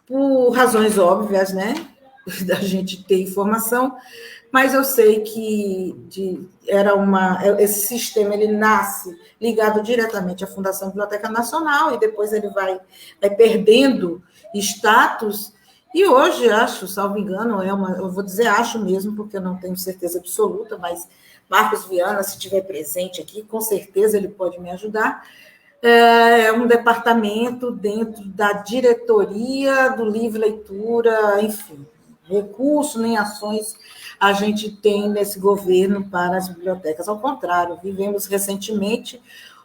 S2: por razões óbvias, né? Da gente ter informação, mas eu sei que esse sistema ele nasce ligado diretamente à Fundação Biblioteca Nacional e depois ele vai perdendo status. E hoje, acho, salvo engano, eu vou dizer acho mesmo, porque eu não tenho certeza absoluta, mas Marcos Viana, se estiver presente aqui, com certeza ele pode me ajudar. É um departamento dentro da diretoria do livro leitura, enfim, recursos nem ações a gente tem nesse governo para as bibliotecas. Ao contrário, vivemos recentemente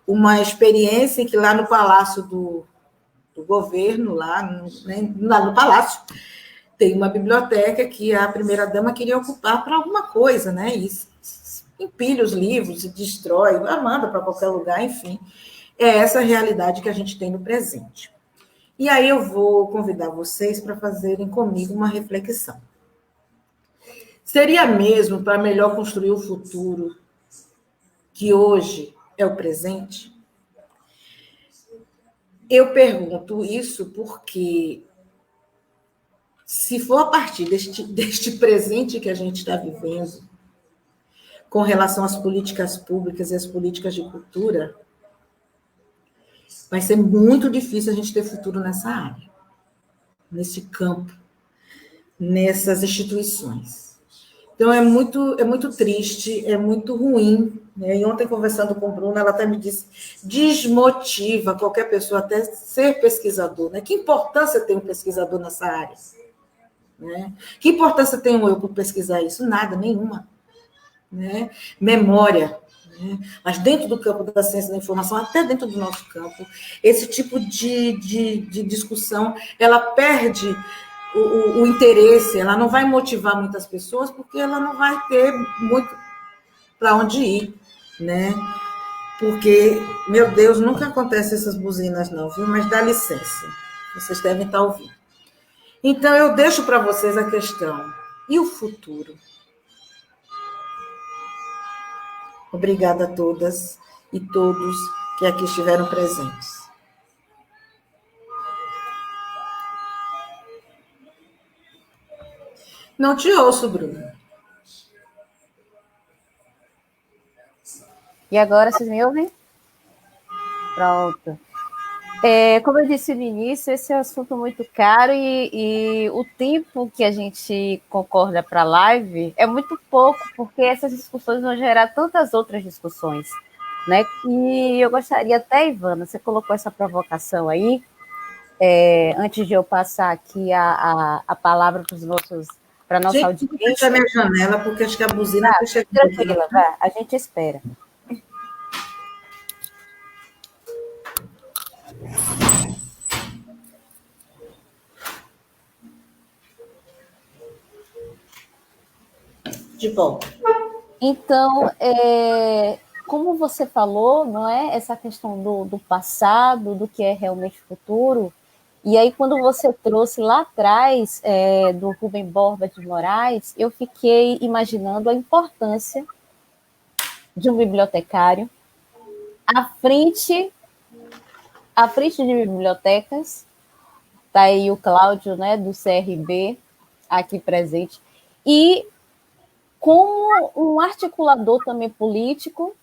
S2: uma experiência em que lá no Palácio do governo, lá no Palácio, tem uma biblioteca que a primeira-dama queria ocupar para alguma coisa, né? E empilha os livros, se destrói, manda para qualquer lugar, enfim. É essa a realidade que a gente tem no presente. E aí eu vou convidar vocês para fazerem comigo uma reflexão. Seria mesmo para melhor construir o futuro que hoje é o presente? Eu pergunto isso porque, se for a partir deste presente que a gente está vivendo, com relação às políticas públicas e às políticas de cultura, vai ser muito difícil a gente ter futuro nessa área, nesse campo, nessas instituições. Então, é muito triste, é muito ruim. Né? E ontem, conversando com a Bruna, ela até me disse, desmotiva qualquer pessoa até ser pesquisador. Né? Que importância tem um pesquisador nessa área? Né? Que importância tenho eu por pesquisar isso? Nada, nenhuma. Né? Memória. Né? Mas dentro do campo da ciência da informação, até dentro do nosso campo, esse tipo de discussão, ela perde o interesse, ela não vai motivar muitas pessoas, porque ela não vai ter muito para onde ir, né? Porque, meu Deus, nunca acontece essas buzinas não, viu? Mas dá licença, vocês devem estar ouvindo. Então, eu deixo para vocês a questão, e o futuro? Obrigada a todas e todos que aqui estiveram presentes. Não te ouço, Bruna.
S1: E agora, vocês me ouvem? Pronto. Como eu disse no início, esse é um assunto muito caro e o tempo que a gente concorda para a live é muito pouco, porque essas discussões vão gerar tantas outras discussões. Né? E eu gostaria até, Ivana, você colocou essa provocação aí, antes de eu passar aqui a palavra para a nossa audiência.
S2: Fecha a minha janela, porque acho que a buzina está chegando.
S1: Tranquila, vai, a gente espera.
S2: De volta.
S1: Então, como você falou, não é? Essa questão do passado, do que é realmente futuro. E aí, quando você trouxe lá atrás do Rubem Borba de Moraes, eu fiquei imaginando a importância de um bibliotecário à frente de bibliotecas. Está aí o Cláudio, né, do CRB, aqui presente. E como um articulador também político,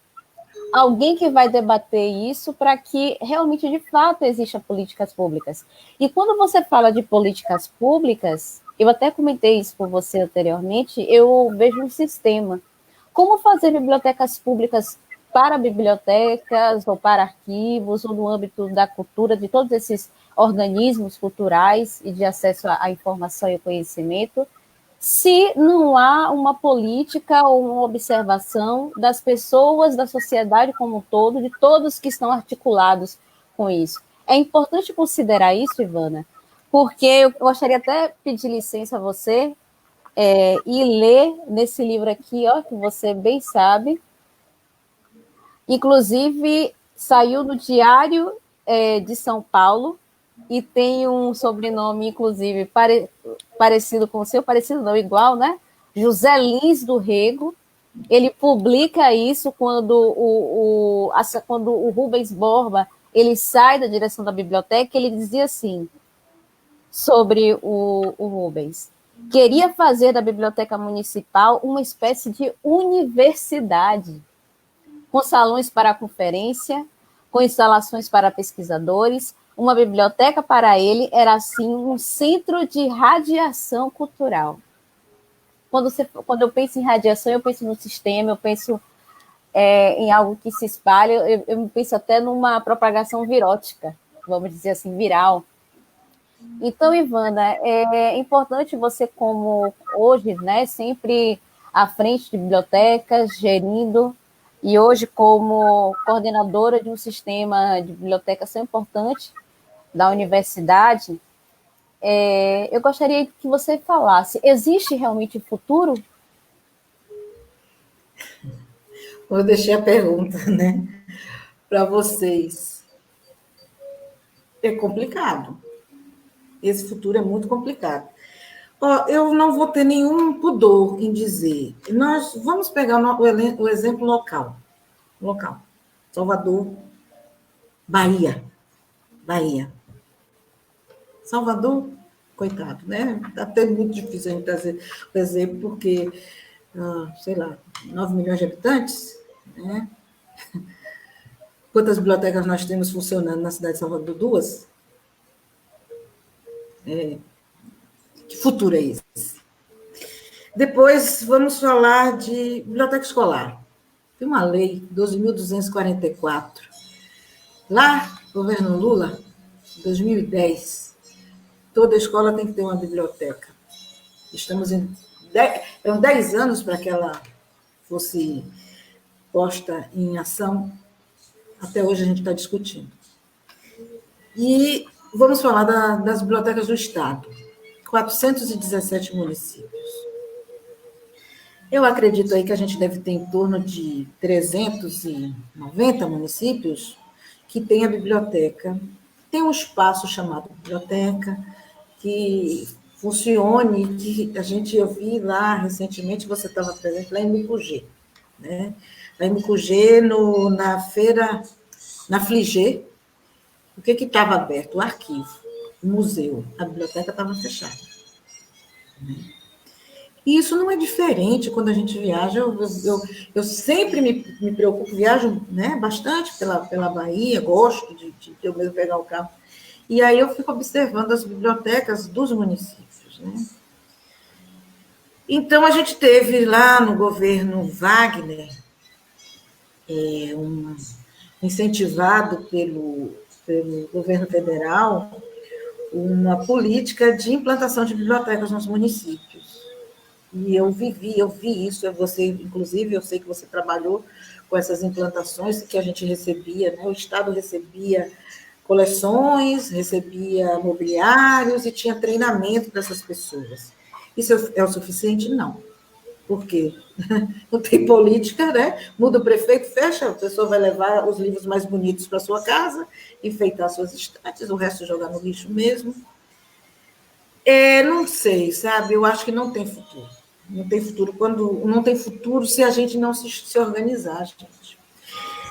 S1: alguém que vai debater isso para que realmente, de fato, existam políticas públicas. E quando você fala de políticas públicas, eu até comentei isso com você anteriormente, eu vejo um sistema. Como fazer bibliotecas públicas para bibliotecas, ou para arquivos, ou no âmbito da cultura, de todos esses organismos culturais e de acesso à informação e ao conhecimento, se não há uma política ou uma observação das pessoas, da sociedade como um todo, de todos que estão articulados com isso. É importante considerar isso, Ivana, porque eu gostaria até de pedir licença a você e ler nesse livro aqui, ó, que você bem sabe. Inclusive, saiu no Diário de São Paulo e tem um sobrenome, inclusive, parecido com o seu, parecido não, igual, né? José Lins do Rego. Ele publica isso quando o Rubens Borba ele sai da direção da biblioteca, ele dizia assim, sobre o Rubens. Queria fazer da biblioteca municipal uma espécie de universidade, com salões para conferência, com instalações para pesquisadores, uma biblioteca para ele era, assim, um centro de radiação cultural. Quando eu penso em radiação, eu penso no sistema, eu penso em algo que se espalha, eu penso até numa propagação virótica, vamos dizer assim, viral. Então, Ivana, é importante você, como hoje, né, sempre à frente de bibliotecas, gerindo, e hoje como coordenadora de um sistema de bibliotecas tão importante da universidade, eu gostaria que você falasse, existe realmente futuro?
S2: Eu deixei a pergunta, né, para vocês. É complicado. Esse futuro é muito complicado. Eu não vou ter nenhum pudor em dizer. Nós vamos pegar o exemplo local. Salvador, Bahia. Salvador, coitado, né? Está até muito difícil a gente trazer o exemplo, porque, sei lá, 9 milhões de habitantes, né? Quantas bibliotecas nós temos funcionando na cidade de Salvador? 2? Que futuro é esse? Depois, vamos falar de biblioteca escolar. Tem uma lei, 12.244. Lá, governo Lula, 2010, toda escola tem que ter uma biblioteca. Estamos em 10 anos para que ela fosse posta em ação. Até hoje a gente está discutindo. E vamos falar das bibliotecas do Estado. 417 municípios. Eu acredito aí que a gente deve ter em torno de 390 municípios que tem a biblioteca. Tem um espaço chamado biblioteca, que funcione, que eu vi lá recentemente, você estava presente lá em Mucugê, né? Lá em Mucugê, na feira, na Fligê, o que estava aberto? O arquivo, o museu, a biblioteca estava fechada. E isso não é diferente quando a gente viaja. Eu sempre me preocupo, viajo, né, bastante pela Bahia, gosto de eu mesmo pegar o carro. E aí eu fico observando as bibliotecas dos municípios, né? Então, a gente teve lá no governo Wagner, incentivado pelo governo federal, uma política de implantação de bibliotecas nos municípios. E eu vi isso, inclusive, eu sei que você trabalhou com essas implantações que a gente recebia, né? O Estado recebia coleções, recebia mobiliários e tinha treinamento dessas pessoas. Isso é o suficiente? Não. Por quê? Não tem política, né? Muda o prefeito, fecha, a pessoa vai levar os livros mais bonitos para sua casa, enfeitar suas estantes, o resto jogar no lixo mesmo. Não sei, sabe? Eu acho que não tem futuro. Não tem futuro não tem futuro se a gente não se organizar, gente.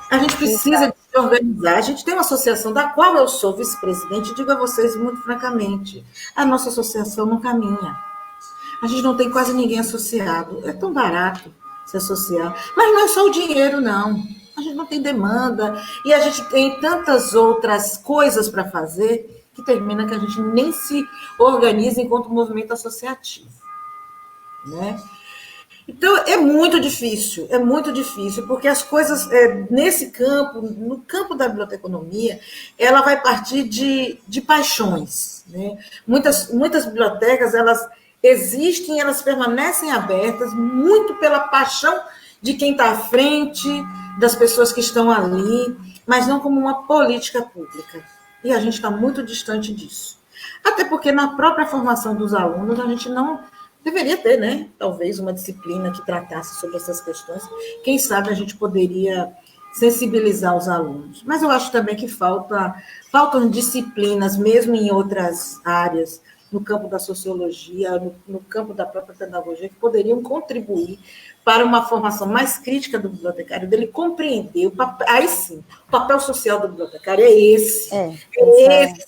S2: A gente precisa se organizar. A gente tem uma associação da qual eu sou vice-presidente, digo a vocês muito francamente, a nossa associação não caminha. A gente não tem quase ninguém associado. É tão barato se associar. Mas não é só o dinheiro, não. A gente não tem demanda. E a gente tem tantas outras coisas para fazer que termina que a gente nem se organiza enquanto movimento associativo. Né? Então, é muito difícil, porque as coisas, nesse campo, no campo da biblioteconomia, ela vai partir de paixões. Né? Muitas bibliotecas, existem, elas permanecem abertas, muito pela paixão de quem está à frente, das pessoas que estão ali, mas não como uma política pública. E a gente está muito distante disso. Até porque na própria formação dos alunos, a gente não deveria ter, né? Talvez uma disciplina que tratasse sobre essas questões. Quem sabe a gente poderia sensibilizar os alunos. Mas eu acho também que faltam disciplinas, mesmo em outras áreas, no campo da sociologia, no campo da própria pedagogia, que poderiam contribuir para uma formação mais crítica do bibliotecário, dele compreender o papel, aí sim, o papel social do bibliotecário é esse. É esse.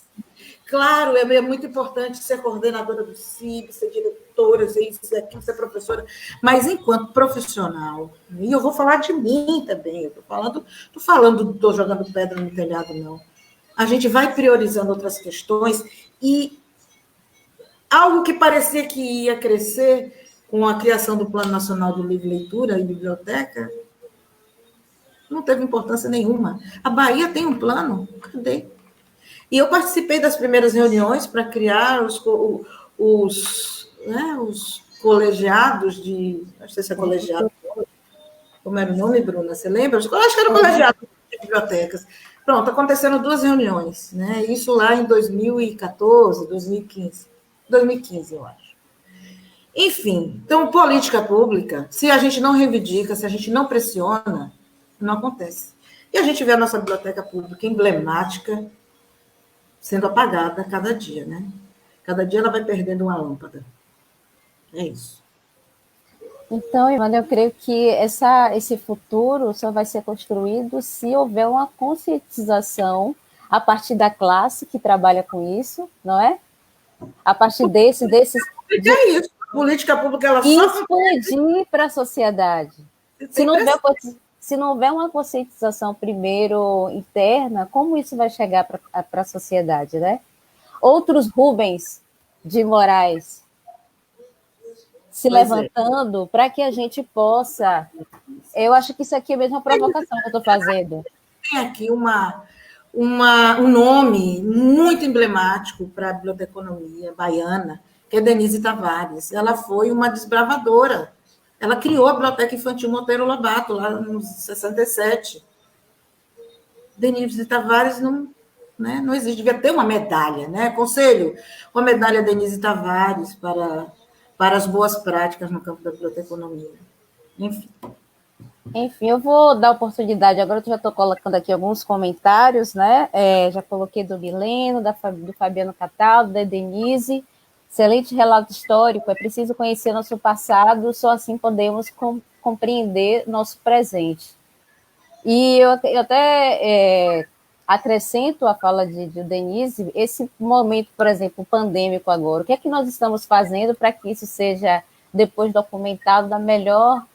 S2: Claro, é muito importante ser coordenadora do CIB, ser diretora, ser isso, aquilo, ser professora, mas enquanto profissional, e eu vou falar de mim também, eu estou jogando pedra no telhado, não. A gente vai priorizando outras questões e algo que parecia que ia crescer com a criação do Plano Nacional do Livro e Leitura e Biblioteca, não teve importância nenhuma. A Bahia tem um plano, cadê? E eu participei das primeiras reuniões para criar os colegiados de... Não sei se é colegiado. Como era o nome, Bruna? Você lembra? Acho que era o colegiado de bibliotecas. Pronto, aconteceram 2 reuniões, né? Isso lá em 2014, 2015. 2015, eu acho. Enfim, então, política pública, se a gente não reivindica, se a gente não pressiona, não acontece. E a gente vê a nossa biblioteca pública emblemática sendo apagada a cada dia, né? Cada dia ela vai perdendo uma lâmpada. É isso.
S1: Então, Ivana, eu creio que esse futuro só vai ser construído se houver uma conscientização a partir da classe que trabalha com isso, não é? A partir desses...
S2: É isso. A política pública, ela
S1: e
S2: só...
S1: expandir para a sociedade. Se não houver uma conscientização primeiro interna, como isso vai chegar para a sociedade, né? Outros Rubens de Moraes se levantando para que a gente possa... Eu acho que isso aqui é mesmo uma provocação que eu estou fazendo.
S2: Tem aqui um nome muito emblemático para a biblioteconomia baiana, que é Denise Tavares. Ela foi uma desbravadora. Ela criou a Biblioteca Infantil Monteiro Lobato, lá nos 67. Denise Tavares não existe, devia ter uma medalha, né? Conselho, uma medalha Denise Tavares para as boas práticas no campo da biblioteconomia.
S1: Enfim, eu vou dar oportunidade, agora eu já estou colocando aqui alguns comentários, né? Já coloquei do Mileno, do Fabiano Cataldo, da Denise. Excelente relato histórico, é preciso conhecer nosso passado, só assim podemos compreender nosso presente. E eu até acrescento a fala de Denise, esse momento, por exemplo, pandêmico agora, o que é que nós estamos fazendo para que isso seja depois documentado da melhor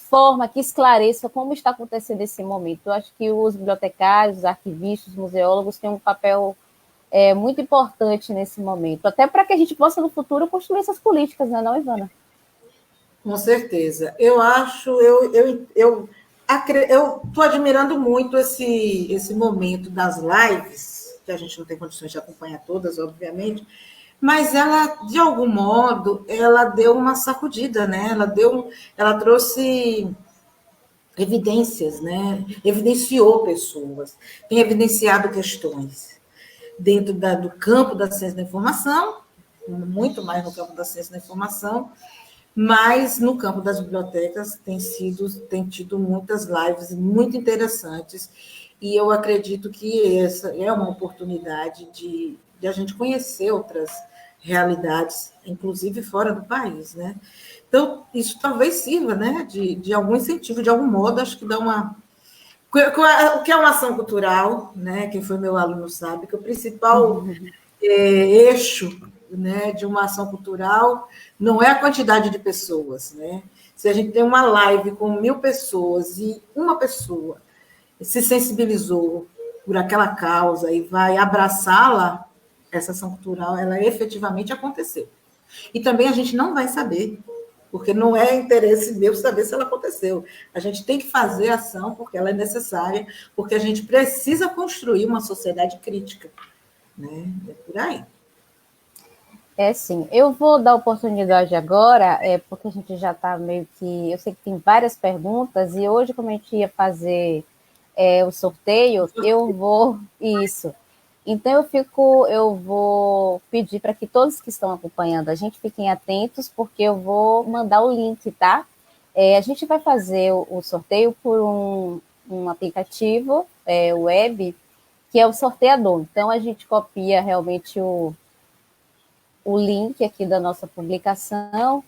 S1: forma, que esclareça como está acontecendo esse momento. Eu acho que os bibliotecários, os arquivistas, os museólogos têm um papel muito importante nesse momento, até para que a gente possa, no futuro, construir essas políticas, não é não, Ivana?
S2: Com certeza. Eu acho, eu estou admirando muito esse momento das lives, que a gente não tem condições de acompanhar todas, obviamente, mas ela, de algum modo, ela deu uma sacudida, né? Ela trouxe evidências, né? Evidenciou pessoas, tem evidenciado questões dentro do campo da ciência da informação, muito mais no campo da ciência da informação, mas no campo das bibliotecas tem tido muitas lives muito interessantes, e eu acredito que essa é uma oportunidade de a gente conhecer outras realidades, inclusive fora do país, né? Então, isso talvez sirva, né, de algum incentivo, de algum modo, acho que dá uma... O que é uma ação cultural, né? Quem foi meu aluno sabe que o principal eixo, né, de uma ação cultural não é a quantidade de pessoas, né? Se a gente tem uma live com 1.000 pessoas e uma pessoa se sensibilizou por aquela causa e vai abraçá-la, essa ação cultural, ela efetivamente aconteceu. E também a gente não vai saber, porque não é interesse meu saber se ela aconteceu. A gente tem que fazer a ação porque ela é necessária, porque a gente precisa construir uma sociedade crítica, né? É por aí.
S1: É sim, eu vou dar oportunidade agora, porque a gente já está meio que. Eu sei que tem várias perguntas, e hoje, como a gente ia fazer o sorteio, eu vou. Isso. Então eu vou pedir para que todos que estão acompanhando a gente fiquem atentos, porque eu vou mandar o link, tá? A gente vai fazer o sorteio por um aplicativo web, que é o sorteador. Então a gente copia realmente o link aqui da nossa publicação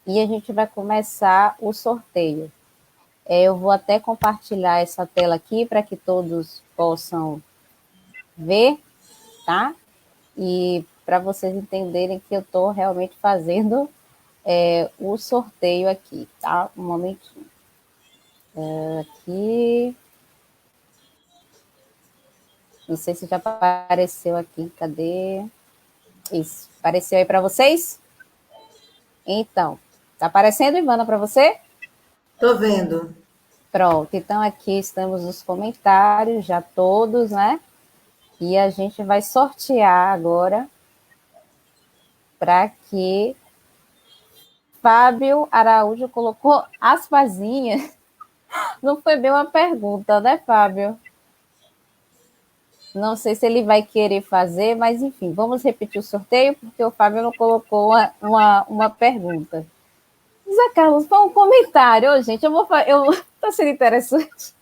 S1: e a gente vai começar o sorteio. Eu vou até compartilhar essa tela aqui para que todos possam ver, tá? E para vocês entenderem que eu estou realmente fazendo o sorteio aqui, tá? Um momentinho. Aqui. Não sei se já apareceu aqui. Cadê? Isso. Apareceu aí para vocês? Então, tá aparecendo, Ivana, para você?
S2: Estou vendo.
S1: Pronto. Então, aqui estamos os comentários, já todos, né? E a gente vai sortear agora para que Fábio Araújo colocou aspasinhas. Não foi bem uma pergunta, né, Fábio? Não sei se ele vai querer fazer, mas enfim, vamos repetir o sorteio, porque o Fábio não colocou uma pergunta. Zé Carlos, foi um comentário. Ô, gente, tá sendo interessante.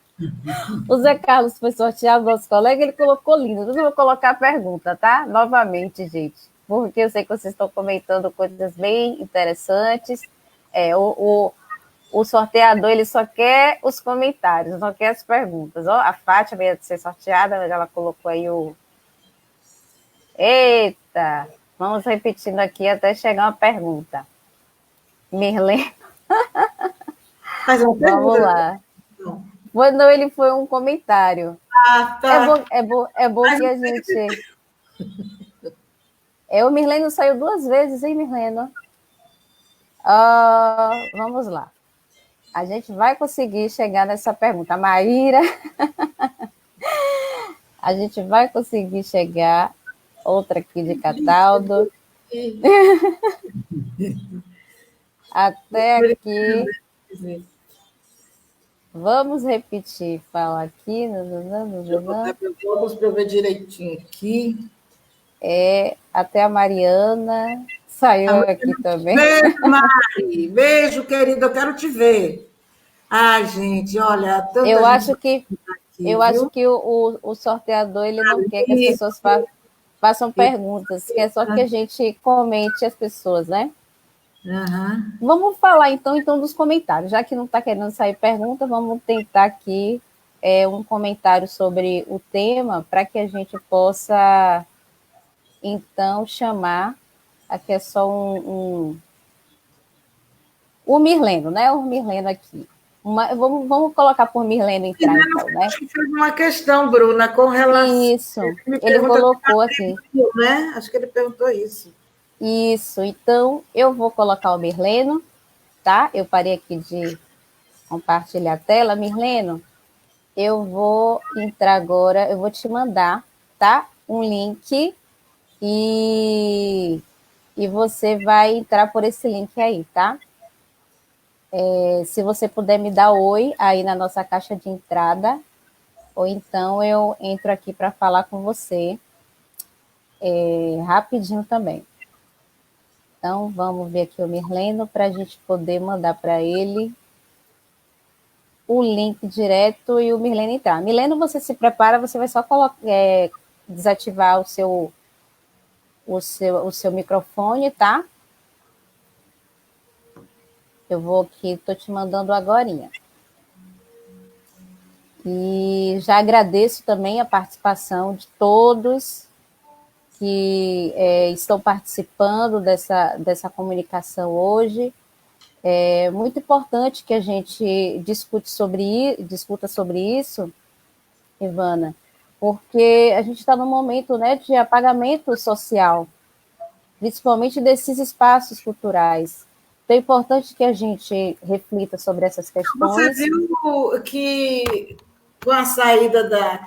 S1: O Zé Carlos foi sorteado, nosso colega, ele colocou lindo. Eu vou colocar a pergunta, tá? Novamente, gente, porque eu sei que vocês estão comentando coisas bem interessantes. O sorteador, ele só quer os comentários, não quer as perguntas. Ó, a Fátima ia ser sorteada, mas ela colocou aí o... Eita! Vamos repetindo aqui até chegar uma pergunta. Mirlene.
S2: Faz uma
S1: Vamos
S2: pergunta.
S1: lá. Não, ele foi um comentário.
S2: Ah, tá.
S1: É bom que a gente... O Mirleno saiu 2 vezes, hein, Mirleno? Vamos lá. A gente vai conseguir chegar nessa pergunta. A Maíra... A gente vai conseguir chegar. Outra aqui de Cataldo. Até aqui. Vamos repetir. Fala aqui.
S2: Deixa eu botar para eu ver direitinho aqui.
S1: Até a Mariana. Saiu aqui também.
S2: Beijo, Mari. Beijo, querida. Eu quero te ver. Ai, gente, olha, tanta
S1: Eu
S2: gente
S1: acho que,
S2: aqui,
S1: eu acho que o sorteador ele não quer que as pessoas façam perguntas, quer só que a gente comente as pessoas, né?
S2: Uhum.
S1: Vamos falar então dos comentários. Já que não está querendo sair pergunta, vamos tentar aqui um comentário sobre o tema para que a gente possa, então, chamar. Aqui é só o Mirleno, né? O Mirleno aqui. Vamos colocar por Mirleno entrar, então, né?
S2: Acho que fez uma questão, Bruna, com relação...
S1: Isso, ele colocou aqui.
S2: Né? Acho que ele perguntou isso.
S1: Isso, então eu vou colocar o Mirleno, tá? Eu parei aqui de compartilhar a tela. Mirleno, eu vou entrar agora, eu vou te mandar, tá? Um link e você vai entrar por esse link aí, tá? Se você puder me dar oi aí na nossa caixa de entrada, ou então eu entro aqui para falar com você rapidinho também. Então, vamos ver aqui o Mirleno para a gente poder mandar para ele o link direto e o Mirleno entrar. Mirleno, você se prepara, você vai só desativar o seu microfone, tá? Eu vou aqui, estou te mandando agorinha. E já agradeço também a participação de todos que estão participando dessa comunicação hoje. É muito importante que a gente discuta sobre isso, Ivana, porque a gente está num momento, né, de apagamento social, principalmente desses espaços culturais. Então é importante que a gente reflita sobre essas questões.
S2: Você viu que com a saída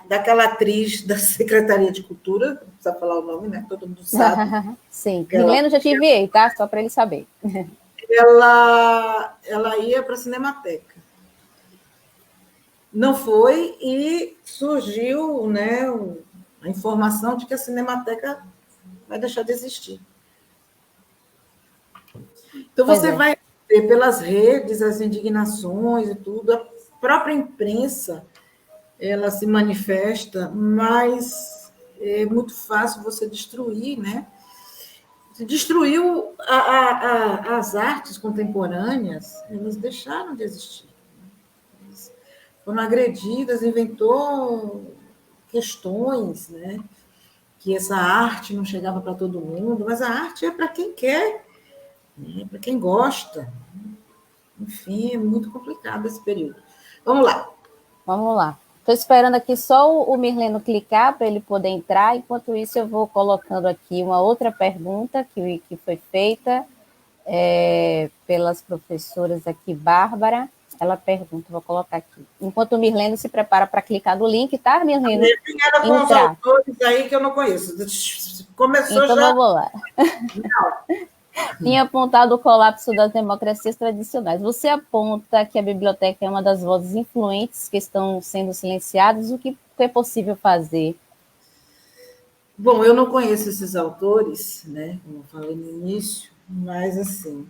S2: daquela atriz da Secretaria de Cultura, não precisa falar o nome, né? Todo mundo sabe.
S1: Sim, Milena já te enviei, tá? Só para ele saber.
S2: Ela ia para a Cinemateca. Não foi, e surgiu, né, a informação de que a Cinemateca vai deixar de existir. Então, você vai ver pelas redes as indignações e tudo, a própria imprensa ela se manifesta, mas é muito fácil você destruir, né? Se destruiu as artes contemporâneas, elas deixaram de existir. Foram agredidas, inventou questões, né? Que essa arte não chegava para todo mundo, mas a arte é para quem quer, né? Para quem gosta. Enfim, é muito complicado esse período. Vamos lá.
S1: Vamos lá. Estou esperando aqui só o Mirleno clicar para ele poder entrar. Enquanto isso, eu vou colocando aqui uma outra pergunta que foi feita pelas professoras aqui, Bárbara. Ela pergunta, vou colocar aqui. Enquanto o Mirleno se prepara para clicar no link, tá, Mirleno?
S2: Era com os autores aí que eu não conheço. Começou
S1: então,
S2: já...
S1: vamos lá.
S2: Não.
S1: Tinha apontado o colapso das democracias tradicionais. Você aponta que a biblioteca é uma das vozes influentes que estão sendo silenciadas. O que é possível fazer?
S2: Bom, eu não conheço esses autores, né? Como eu falei no início, mas assim,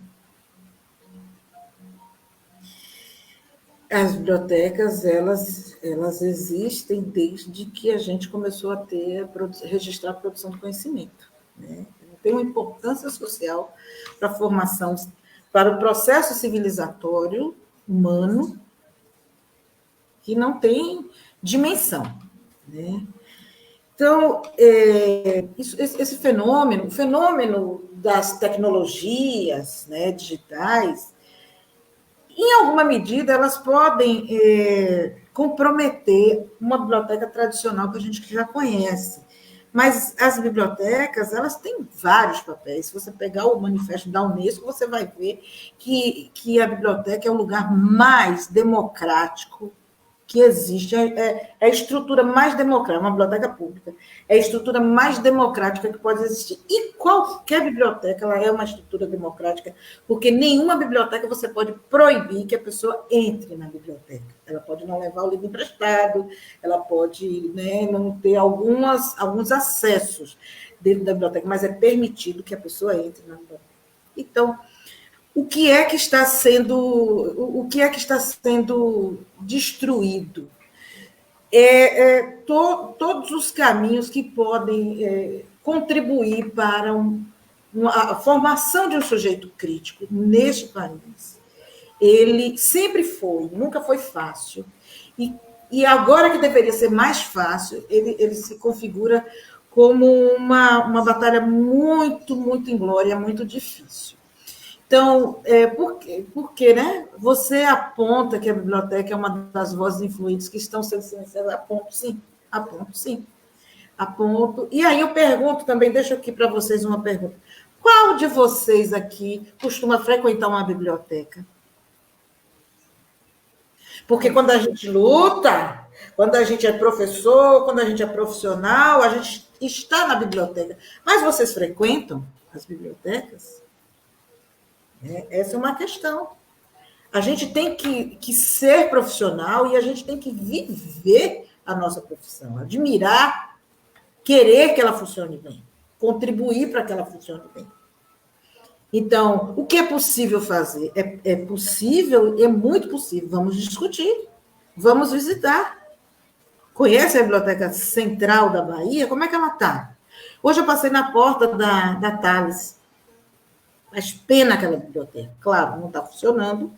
S2: as bibliotecas elas existem desde que a gente começou a registrar a produção de conhecimento, né? Tem uma importância social para a formação, para o processo civilizatório humano, que não tem dimensão, né? Então, esse fenômeno, o fenômeno das tecnologias, né, digitais, em alguma medida, elas podem comprometer uma biblioteca tradicional que a gente já conhece. Mas as bibliotecas, elas têm vários papéis. Se você pegar o manifesto da Unesco, você vai ver que a biblioteca é o lugar mais democrático que existe, é a estrutura mais democrática, uma biblioteca pública, é a estrutura mais democrática que pode existir. E qualquer biblioteca, ela é uma estrutura democrática, porque nenhuma biblioteca você pode proibir que a pessoa entre na biblioteca. Ela pode não levar o livro emprestado, ela pode, né, não ter alguns acessos dentro da biblioteca, mas é permitido que a pessoa entre na biblioteca. Então, o que é que está sendo destruído? Todos os caminhos que podem contribuir para a formação de um sujeito crítico neste país. Ele sempre foi, nunca foi fácil. E agora que deveria ser mais fácil, ele se configura como uma batalha muito, muito inglória, muito difícil. Então, por quê, né? Você aponta que a biblioteca é uma das vozes influentes que estão sendo silenciadas. Aponto, sim. Aponto, sim. Aponto. E aí eu pergunto também, deixo aqui para vocês uma pergunta. Qual de vocês aqui costuma frequentar uma biblioteca? Porque quando a gente luta, quando a gente é professor, quando a gente é profissional, a gente está na biblioteca. Mas vocês frequentam as bibliotecas? Essa é uma questão. A gente tem que ser profissional e a gente tem que viver a nossa profissão, admirar, querer que ela funcione bem, contribuir para que ela funcione bem. Então, o que é possível fazer? É possível, é muito possível. Vamos discutir, vamos visitar. Conhece a Biblioteca Central da Bahia? Como é que ela está? Hoje eu passei na porta da Thales. Mas pena aquela biblioteca. Claro, não está funcionando.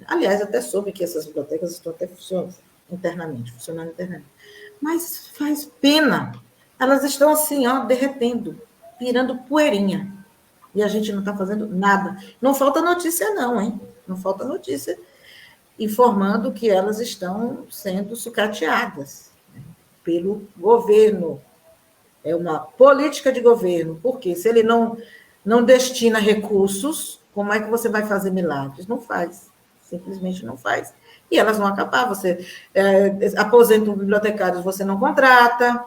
S2: Aliás, até soube que essas bibliotecas estão até funcionando internamente. Mas faz pena. Elas estão assim, ó, derretendo, virando poeirinha. E a gente não está fazendo nada. Não falta notícia, não, hein? Não falta notícia informando que elas estão sendo sucateadas, né, pelo governo. É uma política de governo. Porque se ele não destina recursos, como é que você vai fazer milagres? Não faz. simplesmente não faz. E elas vão acabar. Você aposenta um bibliotecário, você não contrata,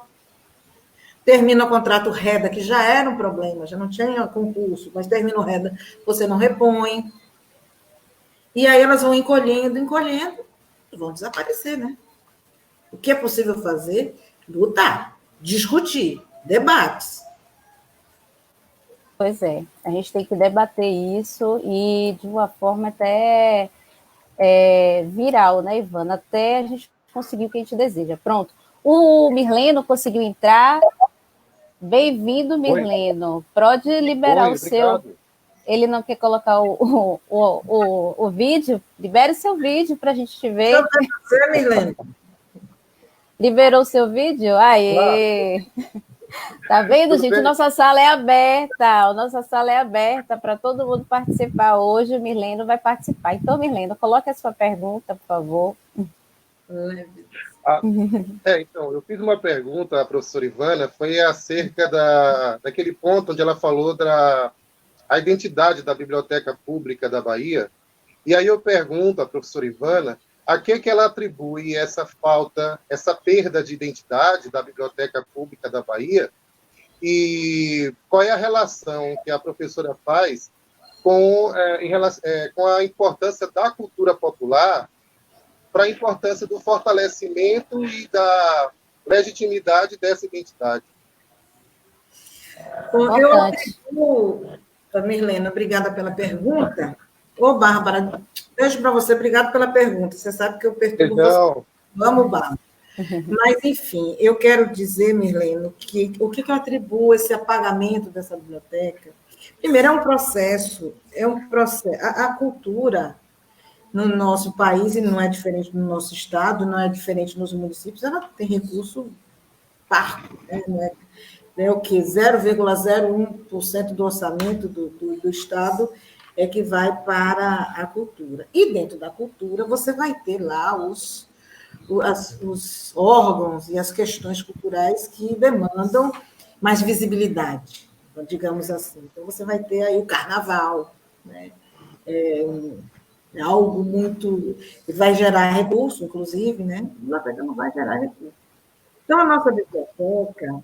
S2: termina o contrato REDA, que já era um problema, já não tinha concurso, mas termina o REDA, você não repõe. E aí elas vão encolhendo, e vão desaparecer, né? O que é possível fazer? Lutar, discutir, debates.
S1: Pois é, a gente tem que debater isso e de uma forma até viral, né, Ivana? Até a gente conseguir o que a gente deseja. Pronto. O Mirleno conseguiu entrar. Bem-vindo, Mirleno. Pode liberar o seu.
S3: Obrigado.
S1: Ele não quer colocar o vídeo? Libere o seu vídeo para a gente te ver.
S2: Você, Mirlene.
S1: Liberou o seu vídeo? Aê! Tá vendo, gente? Nossa sala é aberta. Nossa sala é aberta para todo mundo participar. Hoje o Mirleno vai participar. Então, Mirleno, coloque a sua pergunta, por favor.
S3: Então, eu fiz uma pergunta à professora Ivana, foi acerca daquele ponto onde ela falou da identidade da Biblioteca Pública da Bahia. E aí eu pergunto à professora Ivana a que ela atribui essa falta, essa perda de identidade da Biblioteca Pública da Bahia e qual é a relação que a professora faz com a importância da cultura popular para a importância do fortalecimento e da legitimidade dessa identidade.
S2: Mirlena, obrigada pela pergunta. Ô, Bárbara, beijo para você, obrigado pela pergunta. Você sabe que eu perturbo você. Vamos, Bárbara. Mas, enfim, eu quero dizer, Mirleno, que o que eu atribuo esse apagamento dessa biblioteca? Primeiro, é um processo. A cultura no nosso país, e não é diferente no nosso estado, não é diferente nos municípios, ela tem recurso parco, né? É o que 0,01% do orçamento do estado é que vai para a cultura. E dentro da cultura você vai ter lá os órgãos e as questões culturais que demandam mais visibilidade, digamos assim. Então você vai ter aí o carnaval, né? Algo muito vai gerar recurso, inclusive, né? A biblioteca não vai gerar recurso. Então a nossa biblioteca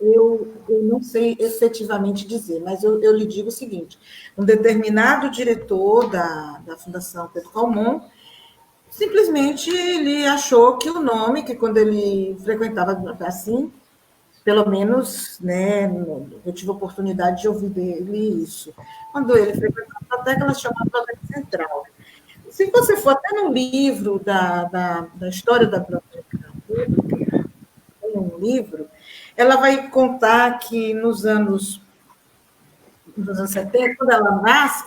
S2: eu não sei efetivamente dizer, mas eu lhe digo o seguinte: um determinado diretor da Fundação Pedro Calmon, simplesmente ele achou que o nome, que quando ele frequentava assim, pelo menos, né, eu tive a oportunidade de ouvir dele isso. Quando ele frequentava a biblioteca, ela chamava Biblioteca Central. Se você for até no livro da história da biblioteca pública, tem um livro, ela vai contar que nos anos 70, quando ela nasce,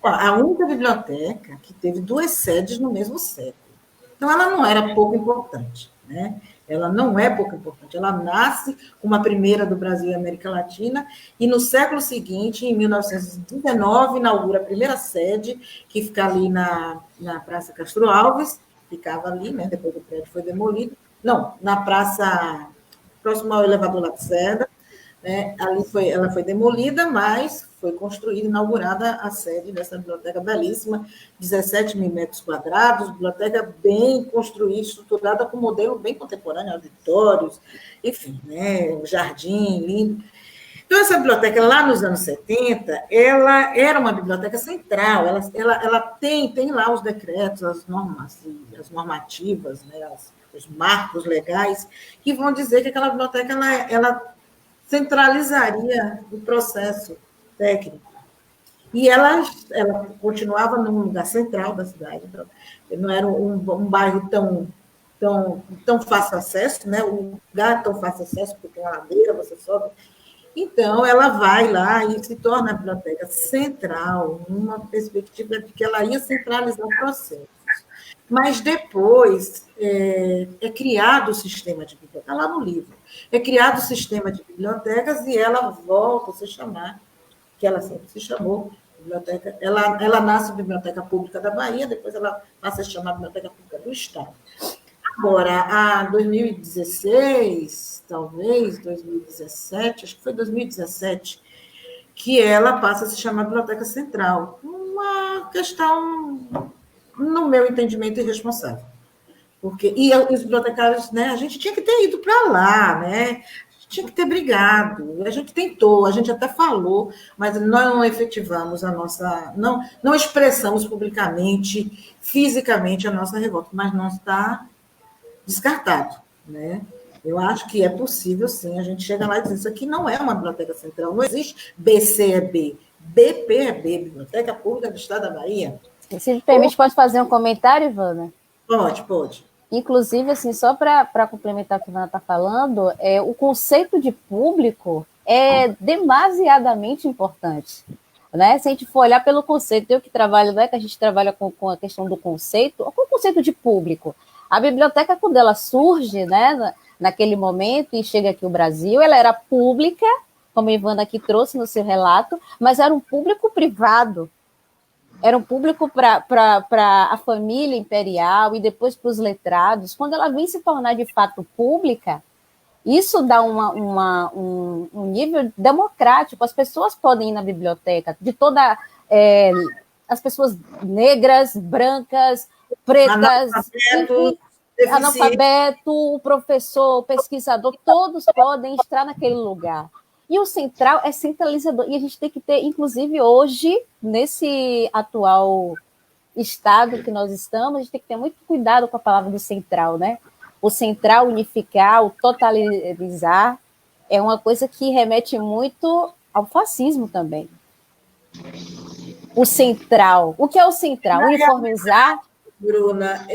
S2: a única biblioteca que teve 2 sedes no mesmo século. Então, ela não era pouco importante, né? Ela não é pouco importante. Ela nasce como a primeira do Brasil e América Latina, e no século seguinte, em 1919, inaugura a primeira sede, que fica ali na Praça Castro Alves, ficava ali, né? Depois o prédio foi demolido. Não, na Praça próximo ao elevador Lacerda, né? Ela foi demolida, mas foi construída, inaugurada a sede dessa biblioteca belíssima, 17 mil metros quadrados, biblioteca bem construída, estruturada com modelo bem contemporâneo, auditórios, enfim, né? Um jardim lindo. Então, essa biblioteca, lá nos anos 70, ela era uma biblioteca central, ela tem lá os decretos, as normativas, né? Os marcos legais, que vão dizer que aquela biblioteca ela centralizaria o processo técnico. E ela continuava num lugar central da cidade, então, não era um bairro tão fácil acesso, né? Um lugar tão fácil acesso, porque tem uma ladeira, você sobe. Então, ela vai lá e se torna a biblioteca central, numa perspectiva de que ela ia centralizar o processo. Mas depois é criado o sistema de bibliotecas, está lá no livro, é criado o sistema de bibliotecas e ela volta a se chamar, que ela sempre se chamou, biblioteca, ela nasce Biblioteca Pública da Bahia, depois ela passa a se chamar Biblioteca Pública do Estado. Agora, a 2016, talvez, 2017, acho que foi 2017, que ela passa a se chamar Biblioteca Central. Uma questão no meu entendimento, irresponsável. E os bibliotecários, né, a gente tinha que ter ido para lá, né? Tinha que ter brigado. A gente tentou, a gente até falou, mas nós não efetivamos a nossa. Não expressamos publicamente, fisicamente, a nossa revolta, mas não está descartado, né? Eu acho que é possível, sim, a gente chega lá e diz: isso aqui não é uma biblioteca central, não existe BCEB. BP é B, Biblioteca Pública do Estado da Bahia.
S1: Se me permite, pode fazer um comentário, Ivana?
S2: Pode.
S1: Inclusive, assim, só para complementar o que a Ivana está falando, o conceito de público é demasiadamente importante. Né? Se a gente for olhar pelo conceito, eu que trabalho, né, que a gente trabalha com a questão do conceito, qual é o conceito de público? A biblioteca, quando ela surge, né, naquele momento e chega aqui ao Brasil, ela era pública, como a Ivana aqui trouxe no seu relato, mas era um público privado. Era um público para a família imperial e depois para os letrados. Quando ela vem se tornar de fato pública, isso dá um nível democrático. As pessoas podem ir na biblioteca, de toda. As pessoas negras, brancas, pretas, analfabeto, o professor, o pesquisador, todos podem estar naquele lugar. E o central é centralizador. E a gente tem que ter, inclusive hoje, nesse atual estado que nós estamos, a gente tem que ter muito cuidado com a palavra do central, né? O central, unificar, o totalizar, é uma coisa que remete muito ao fascismo também. O central. O que é o central? Uniformizar.
S2: Bruna,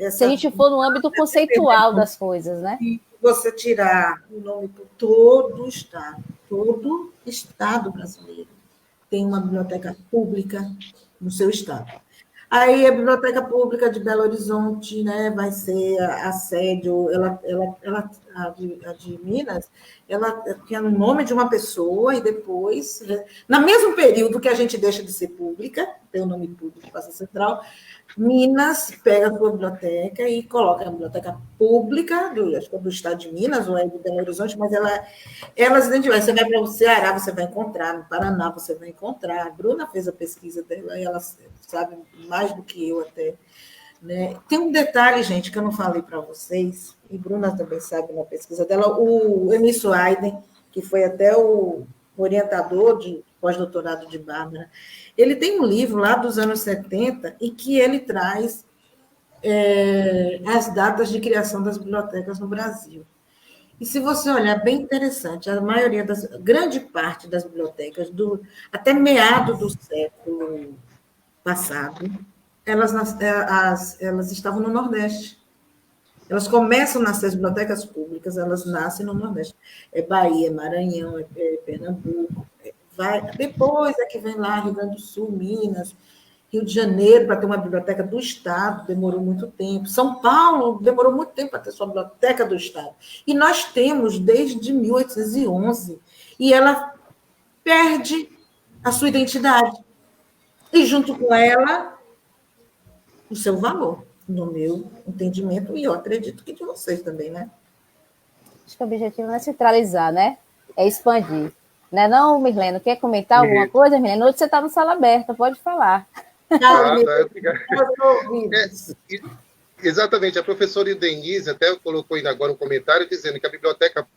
S1: se a gente for no âmbito conceitual das coisas, né?
S2: Você tirar o nome por todo Estado brasileiro tem uma biblioteca pública no seu estado. Aí a Biblioteca Pública de Belo Horizonte, né, vai ser a sede, a de Minas, ela tinha o nome de uma pessoa e depois, no mesmo período que a gente deixa de ser pública, tem o nome público, passa central, Minas pega a sua biblioteca e coloca a biblioteca pública do estado de Minas, ou é de Belo Horizonte, mas elas identificam. Você vai para o Ceará, você vai encontrar, no Paraná você vai encontrar. A Bruna fez a pesquisa dela e ela sabe mais do que eu até. Né? Tem um detalhe, gente, que eu não falei para vocês, e Bruna também sabe na pesquisa dela, o Emício Aiden, que foi até o orientador de pós-doutorado de Bárbara, ele tem um livro lá dos anos 70 e que ele traz as datas de criação das bibliotecas no Brasil. E se você olhar, bem interessante, grande parte das bibliotecas, até meado do século passado, elas estavam no Nordeste. Elas começam a nascer, as bibliotecas públicas, elas nascem no Nordeste. É Bahia, é Maranhão, é Pernambuco. Depois é que vem lá Rio Grande do Sul, Minas, Rio de Janeiro, para ter uma biblioteca do Estado, demorou muito tempo. São Paulo demorou muito tempo para ter sua biblioteca do Estado. E nós temos desde 1811. E ela perde a sua identidade. E, junto com ela, o seu valor, no meu entendimento, e eu acredito que de vocês também, né?
S1: Acho que o objetivo não é centralizar, né? É expandir. Não, Mirlene? Quer comentar alguma coisa, Mirlene? Hoje você está no Sala Aberta, pode falar.
S3: Exatamente, a professora Denise até colocou ainda agora um comentário dizendo que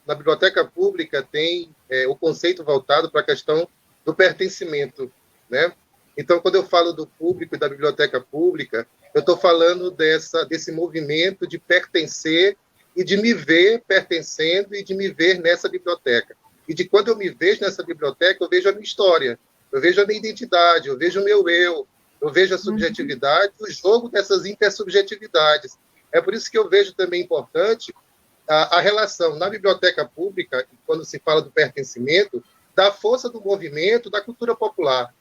S3: na biblioteca pública tem o conceito voltado para a questão do pertencimento, né? Então, quando eu falo do público e da biblioteca pública, eu estou falando desse movimento de pertencer e de me ver pertencendo e de me ver nessa biblioteca. E de quando eu me vejo nessa biblioteca, eu vejo a minha história, eu vejo a minha identidade, eu vejo o meu eu vejo a subjetividade, o jogo dessas intersubjetividades. É por isso que eu vejo também importante a relação na biblioteca pública, quando se fala do pertencimento, da força do movimento, da cultura popular.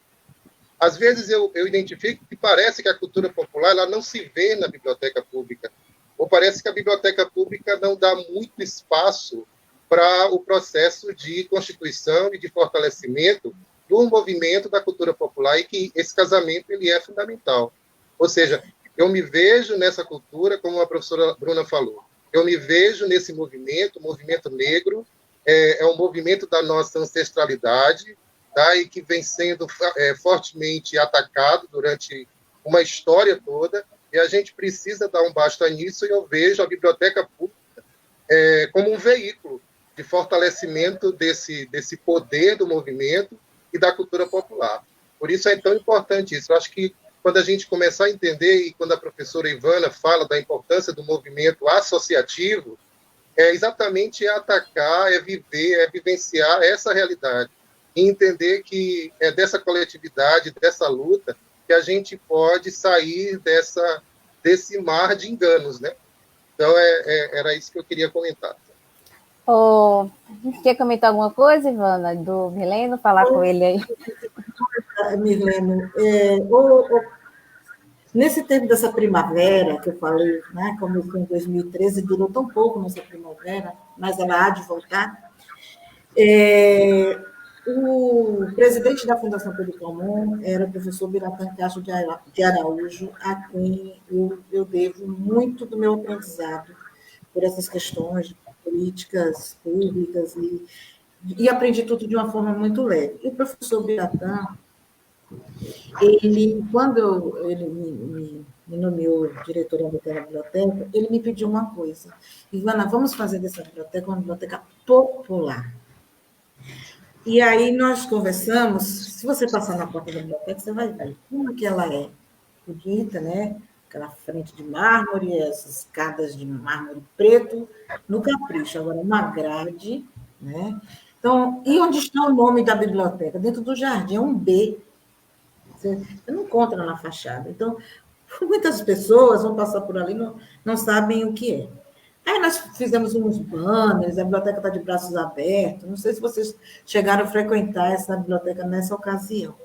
S3: Às vezes eu identifico que parece que a cultura popular ela não se vê na biblioteca pública, ou parece que a biblioteca pública não dá muito espaço para o processo de constituição e de fortalecimento do movimento da cultura popular, e que esse casamento ele é fundamental. Ou seja, eu me vejo nessa cultura, como a professora Bruna falou, eu me vejo nesse movimento, o movimento negro, é um movimento da nossa ancestralidade, tá? E que vem sendo fortemente atacado durante uma história toda, e a gente precisa dar um basta nisso, e eu vejo a biblioteca pública como um veículo de fortalecimento desse poder do movimento e da cultura popular. Por isso é tão importante isso. Eu acho que quando a gente começar a entender, e quando a professora Ivana fala da importância do movimento associativo, é exatamente atacar, é viver, é vivenciar essa realidade. E entender que é dessa coletividade, dessa luta, que a gente pode sair desse mar de enganos, né? Então, era isso que eu queria comentar.
S1: Oh, quer comentar alguma coisa, Ivana, do Mileno? Falar com ele aí.
S2: Mileno, nesse tempo dessa primavera que eu falei, né, começou em 2013, durou tão pouco nessa primavera, mas ela há de voltar. O presidente da Fundação Pedro Calmon era o professor Biratan Castro de Araújo, a quem eu devo muito do meu aprendizado por essas questões de políticas públicas e aprendi tudo de uma forma muito leve. E o professor Biratan, quando ele me nomeou diretora da biblioteca, ele me pediu uma coisa: Ivana, vamos fazer dessa biblioteca uma biblioteca popular. E aí nós conversamos, se você passar na porta da biblioteca, você vai ver como que ela é bonita, né? Aquela frente de mármore, essas escadas de mármore preto, no capricho. Agora, uma grade, né? Então, e onde está o nome da biblioteca? Dentro do jardim, é um B. Você não encontra na fachada. Então, muitas pessoas vão passar por ali e não sabem o que é. Aí nós fizemos uns banners, a biblioteca está de braços abertos. Não sei se vocês chegaram a frequentar essa biblioteca nessa ocasião.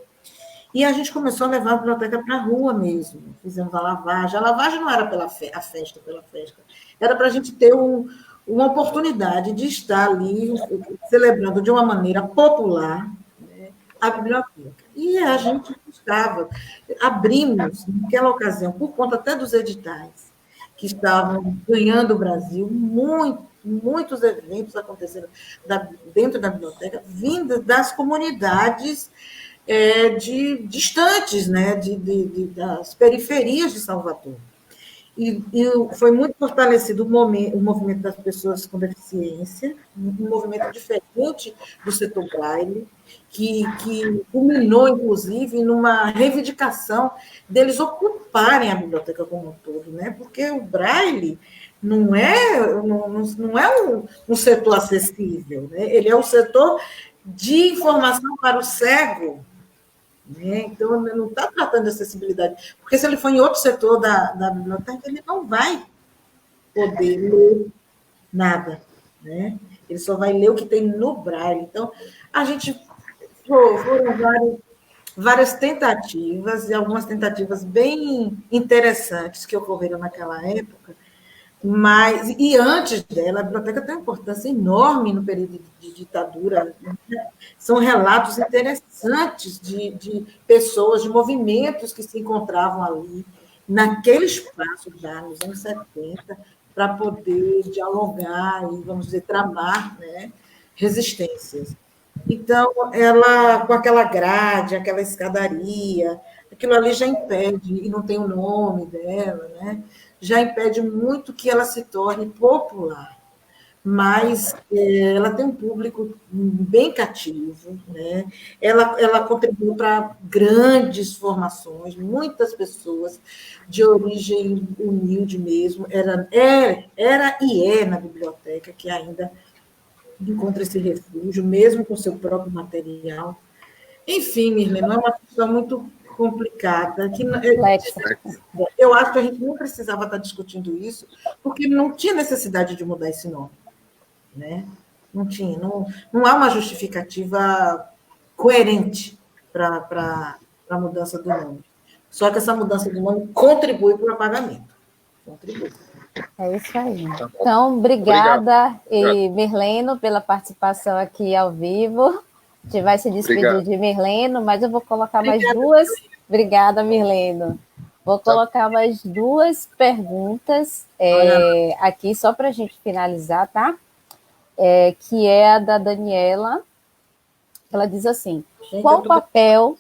S2: E a gente começou a levar a biblioteca para a rua mesmo. Fizemos a lavagem. A lavagem não era pela festa, era para a gente ter uma oportunidade de estar ali celebrando de uma maneira popular, né, a biblioteca. E a gente estava, abrimos, naquela ocasião, por conta até dos editais, que estavam ganhando o Brasil, muitos eventos acontecendo dentro da biblioteca, vindos das comunidades distantes, né, das periferias de Salvador. E foi muito fortalecido o movimento das pessoas com deficiência, um movimento diferente do setor Braille, que culminou, inclusive, numa reivindicação deles ocuparem a biblioteca como um todo, né? Porque o Braille não é um setor acessível, né? Ele é um setor de informação para o cego, né? Então, não está tratando de acessibilidade, porque se ele for em outro setor da biblioteca, ele não vai poder ler nada, né? Ele só vai ler o que tem no Braille. Então, a gente foram várias tentativas, e algumas tentativas bem interessantes que ocorreram naquela época, e antes dela, a biblioteca tem uma importância enorme no período de ditadura. São relatos interessantes de pessoas, de movimentos que se encontravam ali, naquele espaço já, nos anos 70, para poder dialogar e, vamos dizer, tramar, né, resistências. Então, ela, com aquela grade, aquela escadaria, aquilo ali já impede, e não tem o nome dela, né? Já impede muito que ela se torne popular. Mas ela tem um público bem cativo, né? Ela contribuiu para grandes formações, muitas pessoas de origem humilde mesmo, era e é na biblioteca que ainda encontra esse refúgio, mesmo com seu próprio material. Enfim, Mirlene, é uma questão muito complicada. Eu acho que a gente não precisava estar discutindo isso, porque não tinha necessidade de mudar esse nome. Né? Não tinha, não há uma justificativa coerente para a mudança do nome. Só que essa mudança do nome contribui para o apagamento. Contribui.
S1: É isso aí. Então, obrigada, Mirleno, pela participação aqui ao vivo. A gente vai se despedir de Mirleno, mas eu vou colocar mais duas. Obrigada, Mirleno. Vou colocar mais duas perguntas aqui, só para a gente finalizar, tá? Que é a da Daniela. Ela diz assim: qual o papel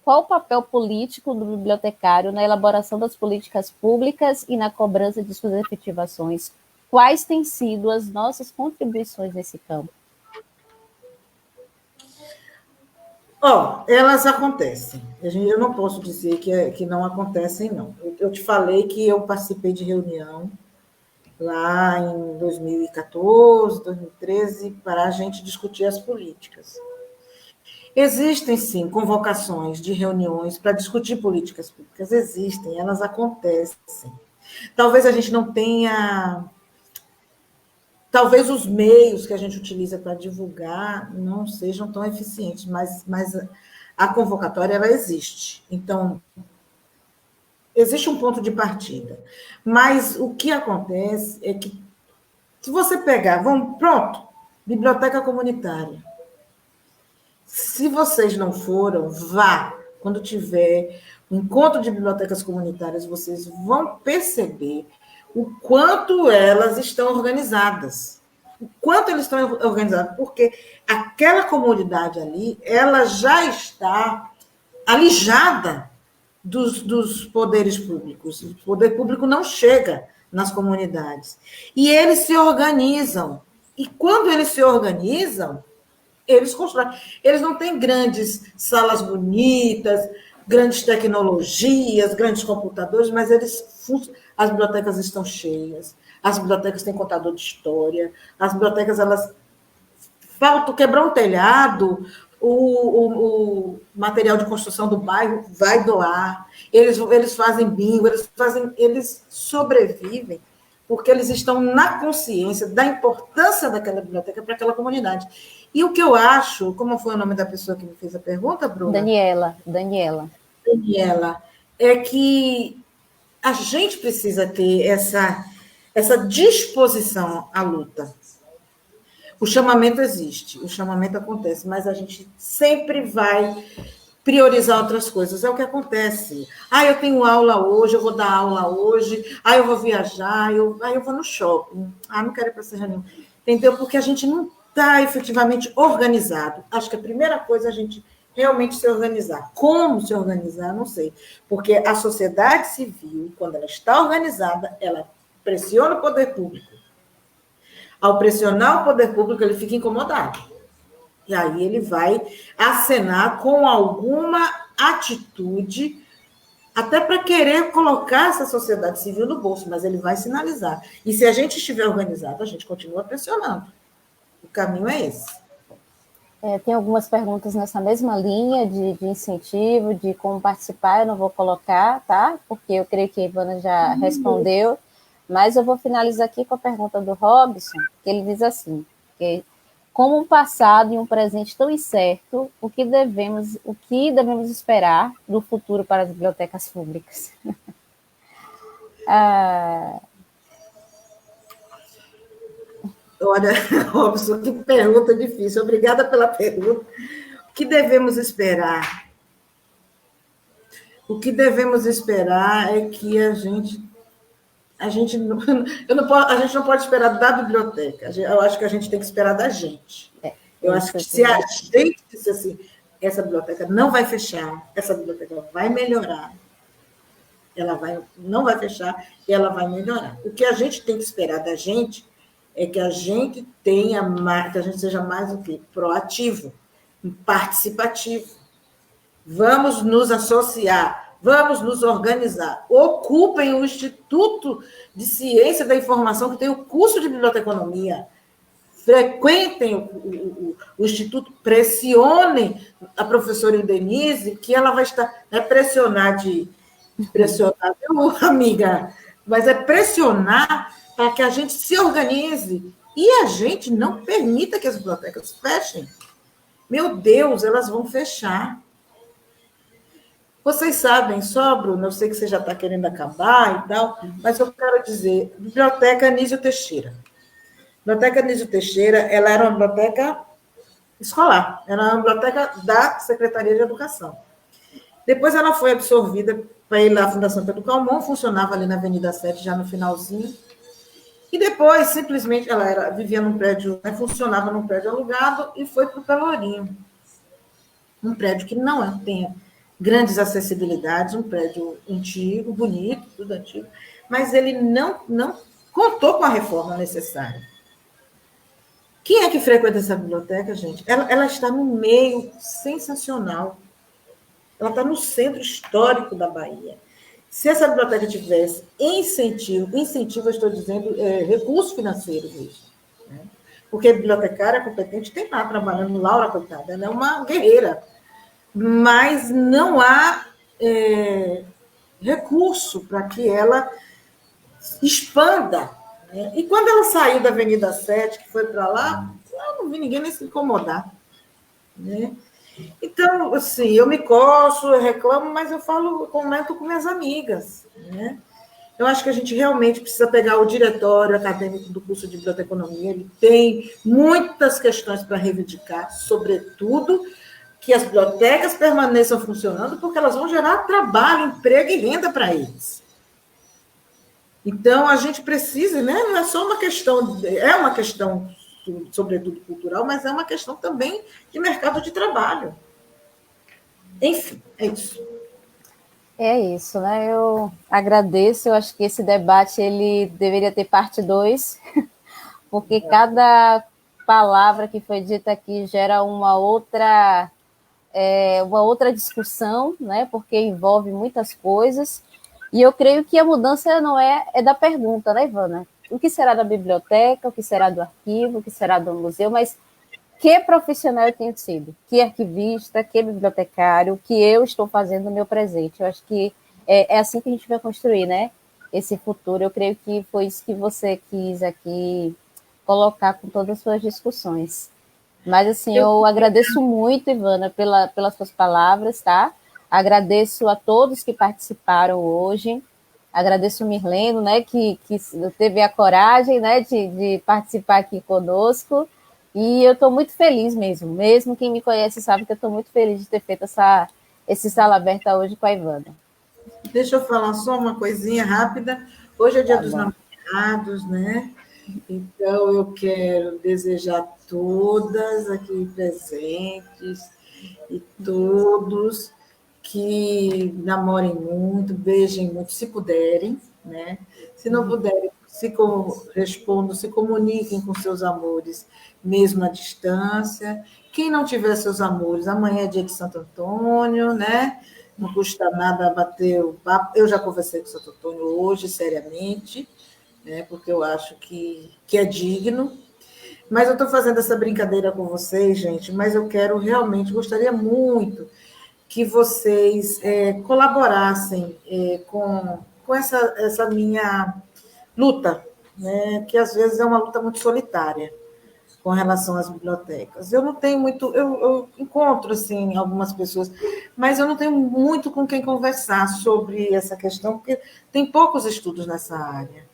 S1: Qual o papel político do bibliotecário na elaboração das políticas públicas e na cobrança de suas efetivações? Quais têm sido as nossas contribuições nesse campo?
S2: Elas acontecem. Eu não posso dizer que não acontecem, não. Eu te falei que eu participei de reunião lá em 2014, 2013, para a gente discutir as políticas. Existem, sim, convocações de reuniões para discutir políticas públicas. Existem, elas acontecem. Talvez a gente não tenha... Talvez os meios que a gente utiliza para divulgar não sejam tão eficientes, mas a convocatória, ela existe. Então, existe um ponto de partida. Mas o que acontece é que, se você pegar... Pronto, biblioteca comunitária. Se vocês não foram, vá. Quando tiver um encontro de bibliotecas comunitárias, vocês vão perceber o quanto elas estão organizadas. O quanto elas estão organizadas, porque aquela comunidade ali, ela já está alijada dos poderes públicos. O poder público não chega nas comunidades. E eles se organizam. E quando eles se organizam, eles constroem. Eles não têm grandes salas bonitas, grandes tecnologias, grandes computadores, mas as bibliotecas estão cheias, as bibliotecas têm contador de história, as bibliotecas, elas faltam quebrar um telhado, o material de construção do bairro vai doar, eles fazem bingo, eles sobrevivem, porque eles estão na consciência da importância daquela biblioteca para aquela comunidade. E o que eu acho, como foi o nome da pessoa que me fez a pergunta, Bruna?
S1: Daniela,
S2: é que a gente precisa ter essa disposição à luta. O chamamento existe, o chamamento acontece, mas a gente sempre vai priorizar outras coisas. É o que acontece. Eu tenho aula hoje, eu vou dar aula hoje, eu vou viajar, eu vou no shopping. Não quero ir para essa reunião. Entendeu? Porque a gente não está efetivamente organizado. Acho que a primeira coisa é a gente realmente se organizar. Como se organizar, não sei. Porque a sociedade civil, quando ela está organizada, ela pressiona o poder público. Ao pressionar o poder público, ele fica incomodado. E aí ele vai acenar com alguma atitude, até para querer colocar essa sociedade civil no bolso, mas ele vai sinalizar. E se a gente estiver organizado, a gente continua pressionando. O caminho é esse.
S1: Tem algumas perguntas nessa mesma linha de incentivo, de como participar, eu não vou colocar, tá? Porque eu creio que a Ivana já respondeu, mas eu vou finalizar aqui com a pergunta do Robson, que ele diz assim, que como um passado e um presente tão incerto, o que devemos esperar do futuro para as bibliotecas públicas?
S2: Olha, Robson, que pergunta difícil. Obrigada pela pergunta. O que devemos esperar? O que devemos esperar é que a gente não pode esperar da biblioteca. Eu acho que a gente tem que esperar da gente. Eu acho que se a gente disser assim, essa biblioteca não vai fechar, essa biblioteca vai melhorar, não vai fechar e ela vai melhorar. O que a gente tem que esperar da gente é que a gente que a gente seja mais o quê? Proativo, participativo. Vamos nos associar, vamos nos organizar. Ocupem o Instituto de Ciência da Informação, que tem o curso de biblioteconomia. Frequentem o Instituto, pressionem a professora Denise, que ela vai estar... Não é pressionar, viu, amiga? Mas é pressionar para que a gente se organize e a gente não permita que as bibliotecas fechem. Meu Deus, elas vão fechar. Vocês sabem, Bruna, eu sei que você já está querendo acabar e tal, mas eu quero dizer, Biblioteca Anísio Teixeira. Biblioteca Anísio Teixeira, ela era uma biblioteca escolar, era uma biblioteca da Secretaria de Educação. Depois ela foi absorvida pela Fundação Pedro Calmon, funcionava ali na Avenida 7, já no finalzinho. E depois, simplesmente, ela vivia num prédio, funcionava num prédio alugado e foi para o Pelourinho. Um prédio que não tem grandes acessibilidades, um prédio antigo, bonito, tudo antigo, mas ele não contou com a reforma necessária. Quem é que frequenta essa biblioteca, gente? Ela está no meio sensacional. Ela está no centro histórico da Bahia. Se essa biblioteca tivesse incentivo, eu estou dizendo, recursos financeiros mesmo, né? Porque a bibliotecária competente tem lá trabalhando, Laura, coitada, ela é uma guerreira, mas não há recurso para que ela expanda, né? E quando ela saiu da Avenida 7, que foi para lá, eu não vi ninguém nem se incomodar, né? Então, assim, eu me coço, eu reclamo, mas eu comento com minhas amigas, né? Eu acho que a gente realmente precisa pegar o diretório acadêmico do curso de biblioteconomia, ele tem muitas questões para reivindicar, sobretudo que as bibliotecas permaneçam funcionando, porque elas vão gerar trabalho, emprego e renda para eles. Então, a gente precisa, né? Não é só uma questão, é uma questão, sobretudo cultural, mas é uma questão também de mercado de trabalho. Enfim, é isso.
S1: É isso, né? Eu agradeço, eu acho que esse debate ele deveria ter parte 2, porque cada palavra que foi dita aqui gera uma outra discussão, né? Porque envolve muitas coisas. E eu creio que a mudança não é da pergunta, né, Ivana? O que será da biblioteca, o que será do arquivo, o que será do museu, mas que profissional eu tenho sido, que arquivista, que bibliotecário, o que eu estou fazendo no meu presente. Eu acho que é assim que a gente vai construir, né? Esse futuro. Eu creio que foi isso que você quis aqui colocar com todas as suas discussões. Mas, assim, eu agradeço muito, Ivana, pelas suas palavras, tá? Agradeço a todos que participaram hoje. Agradeço o Mirleno, né, que teve a coragem, né, de participar aqui conosco. E eu estou muito feliz mesmo. Mesmo quem me conhece sabe que eu estou muito feliz de ter feito esse Sala Aberta hoje com a Ivana.
S2: Deixa eu falar só uma coisinha rápida. Hoje é Dia dos
S1: bom.
S2: Namorados, né? Então, eu quero desejar a todas aqui presentes e todos que namorem muito, beijem muito, se puderem, né? Se não puderem, se correspondam, se comuniquem com seus amores, mesmo à distância. Quem não tiver seus amores, amanhã é dia de Santo Antônio, né? Não custa nada bater o papo. Eu já conversei com o Santo Antônio hoje, seriamente, né? Porque eu acho que é digno. Mas eu estou fazendo essa brincadeira com vocês, gente, mas eu quero realmente, gostaria muito que vocês colaborassem com essa minha luta, né? Que às vezes é uma luta muito solitária com relação às bibliotecas. Eu não tenho muito, eu encontro assim algumas pessoas, mas eu não tenho muito com quem conversar sobre essa questão, porque tem poucos estudos nessa área.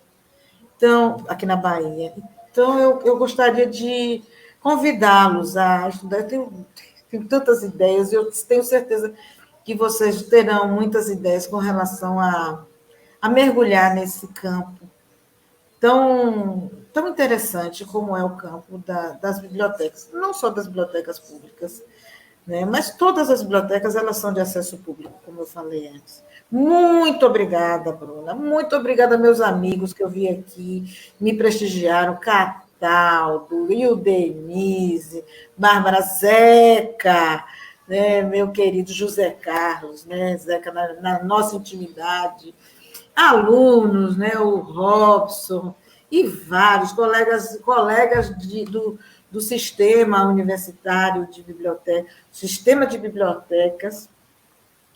S2: Então, aqui na Bahia. Então, eu gostaria de convidá-los a estudar. Eu tenho tantas ideias, eu tenho certeza que vocês terão muitas ideias com relação a mergulhar nesse campo tão interessante como é o campo das bibliotecas, não só das bibliotecas públicas, né? Mas todas as bibliotecas elas são de acesso público, como eu falei antes. Muito obrigada, Bruna. Muito obrigada, meus amigos que eu vi aqui, me prestigiaram, Cataldo, Ildenise, Bárbara, Zeca, né? Meu querido José Carlos, né? Zeca, na nossa intimidade, alunos, né? O Robson e vários colegas do sistema universitário de biblioteca, sistema de bibliotecas,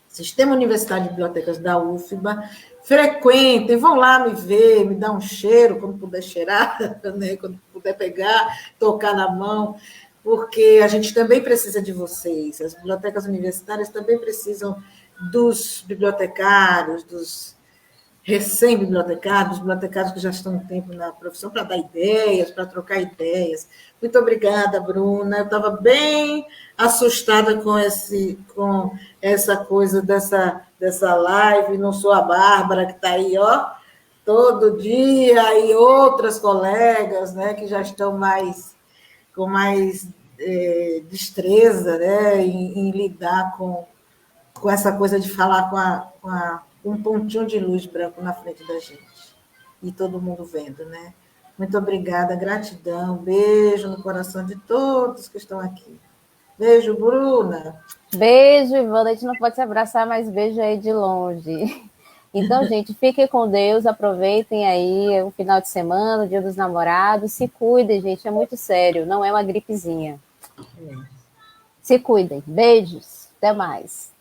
S2: Sistema Universitário de Bibliotecas da UFBA, frequentem, vão lá me ver, me dar um cheiro, quando puder cheirar, né? Quando puder pegar, tocar na mão, porque a gente também precisa de vocês, as bibliotecas universitárias também precisam dos bibliotecários, dos recém-bibliotecários, bibliotecários que já estão um tempo na profissão, para dar ideias, para trocar ideias. Muito obrigada, Bruna. Eu estava bem assustada com essa coisa dessa live. Não sou a Bárbara, que está aí, ó, todo dia, e outras colegas, né, que já estão com mais destreza, né, em lidar com essa coisa de falar com um pontinho de luz branco na frente da gente. E todo mundo vendo, né? Muito obrigada, gratidão, beijo no coração de todos que estão aqui. Beijo, Bruna.
S1: Beijo, Ivana. A gente não pode se abraçar, mas beijo aí de longe. Então, gente, fiquem com Deus, aproveitem aí o final de semana, o Dia dos Namorados, se cuidem, gente, é muito sério, não é uma gripezinha. Se cuidem. Beijos, até mais.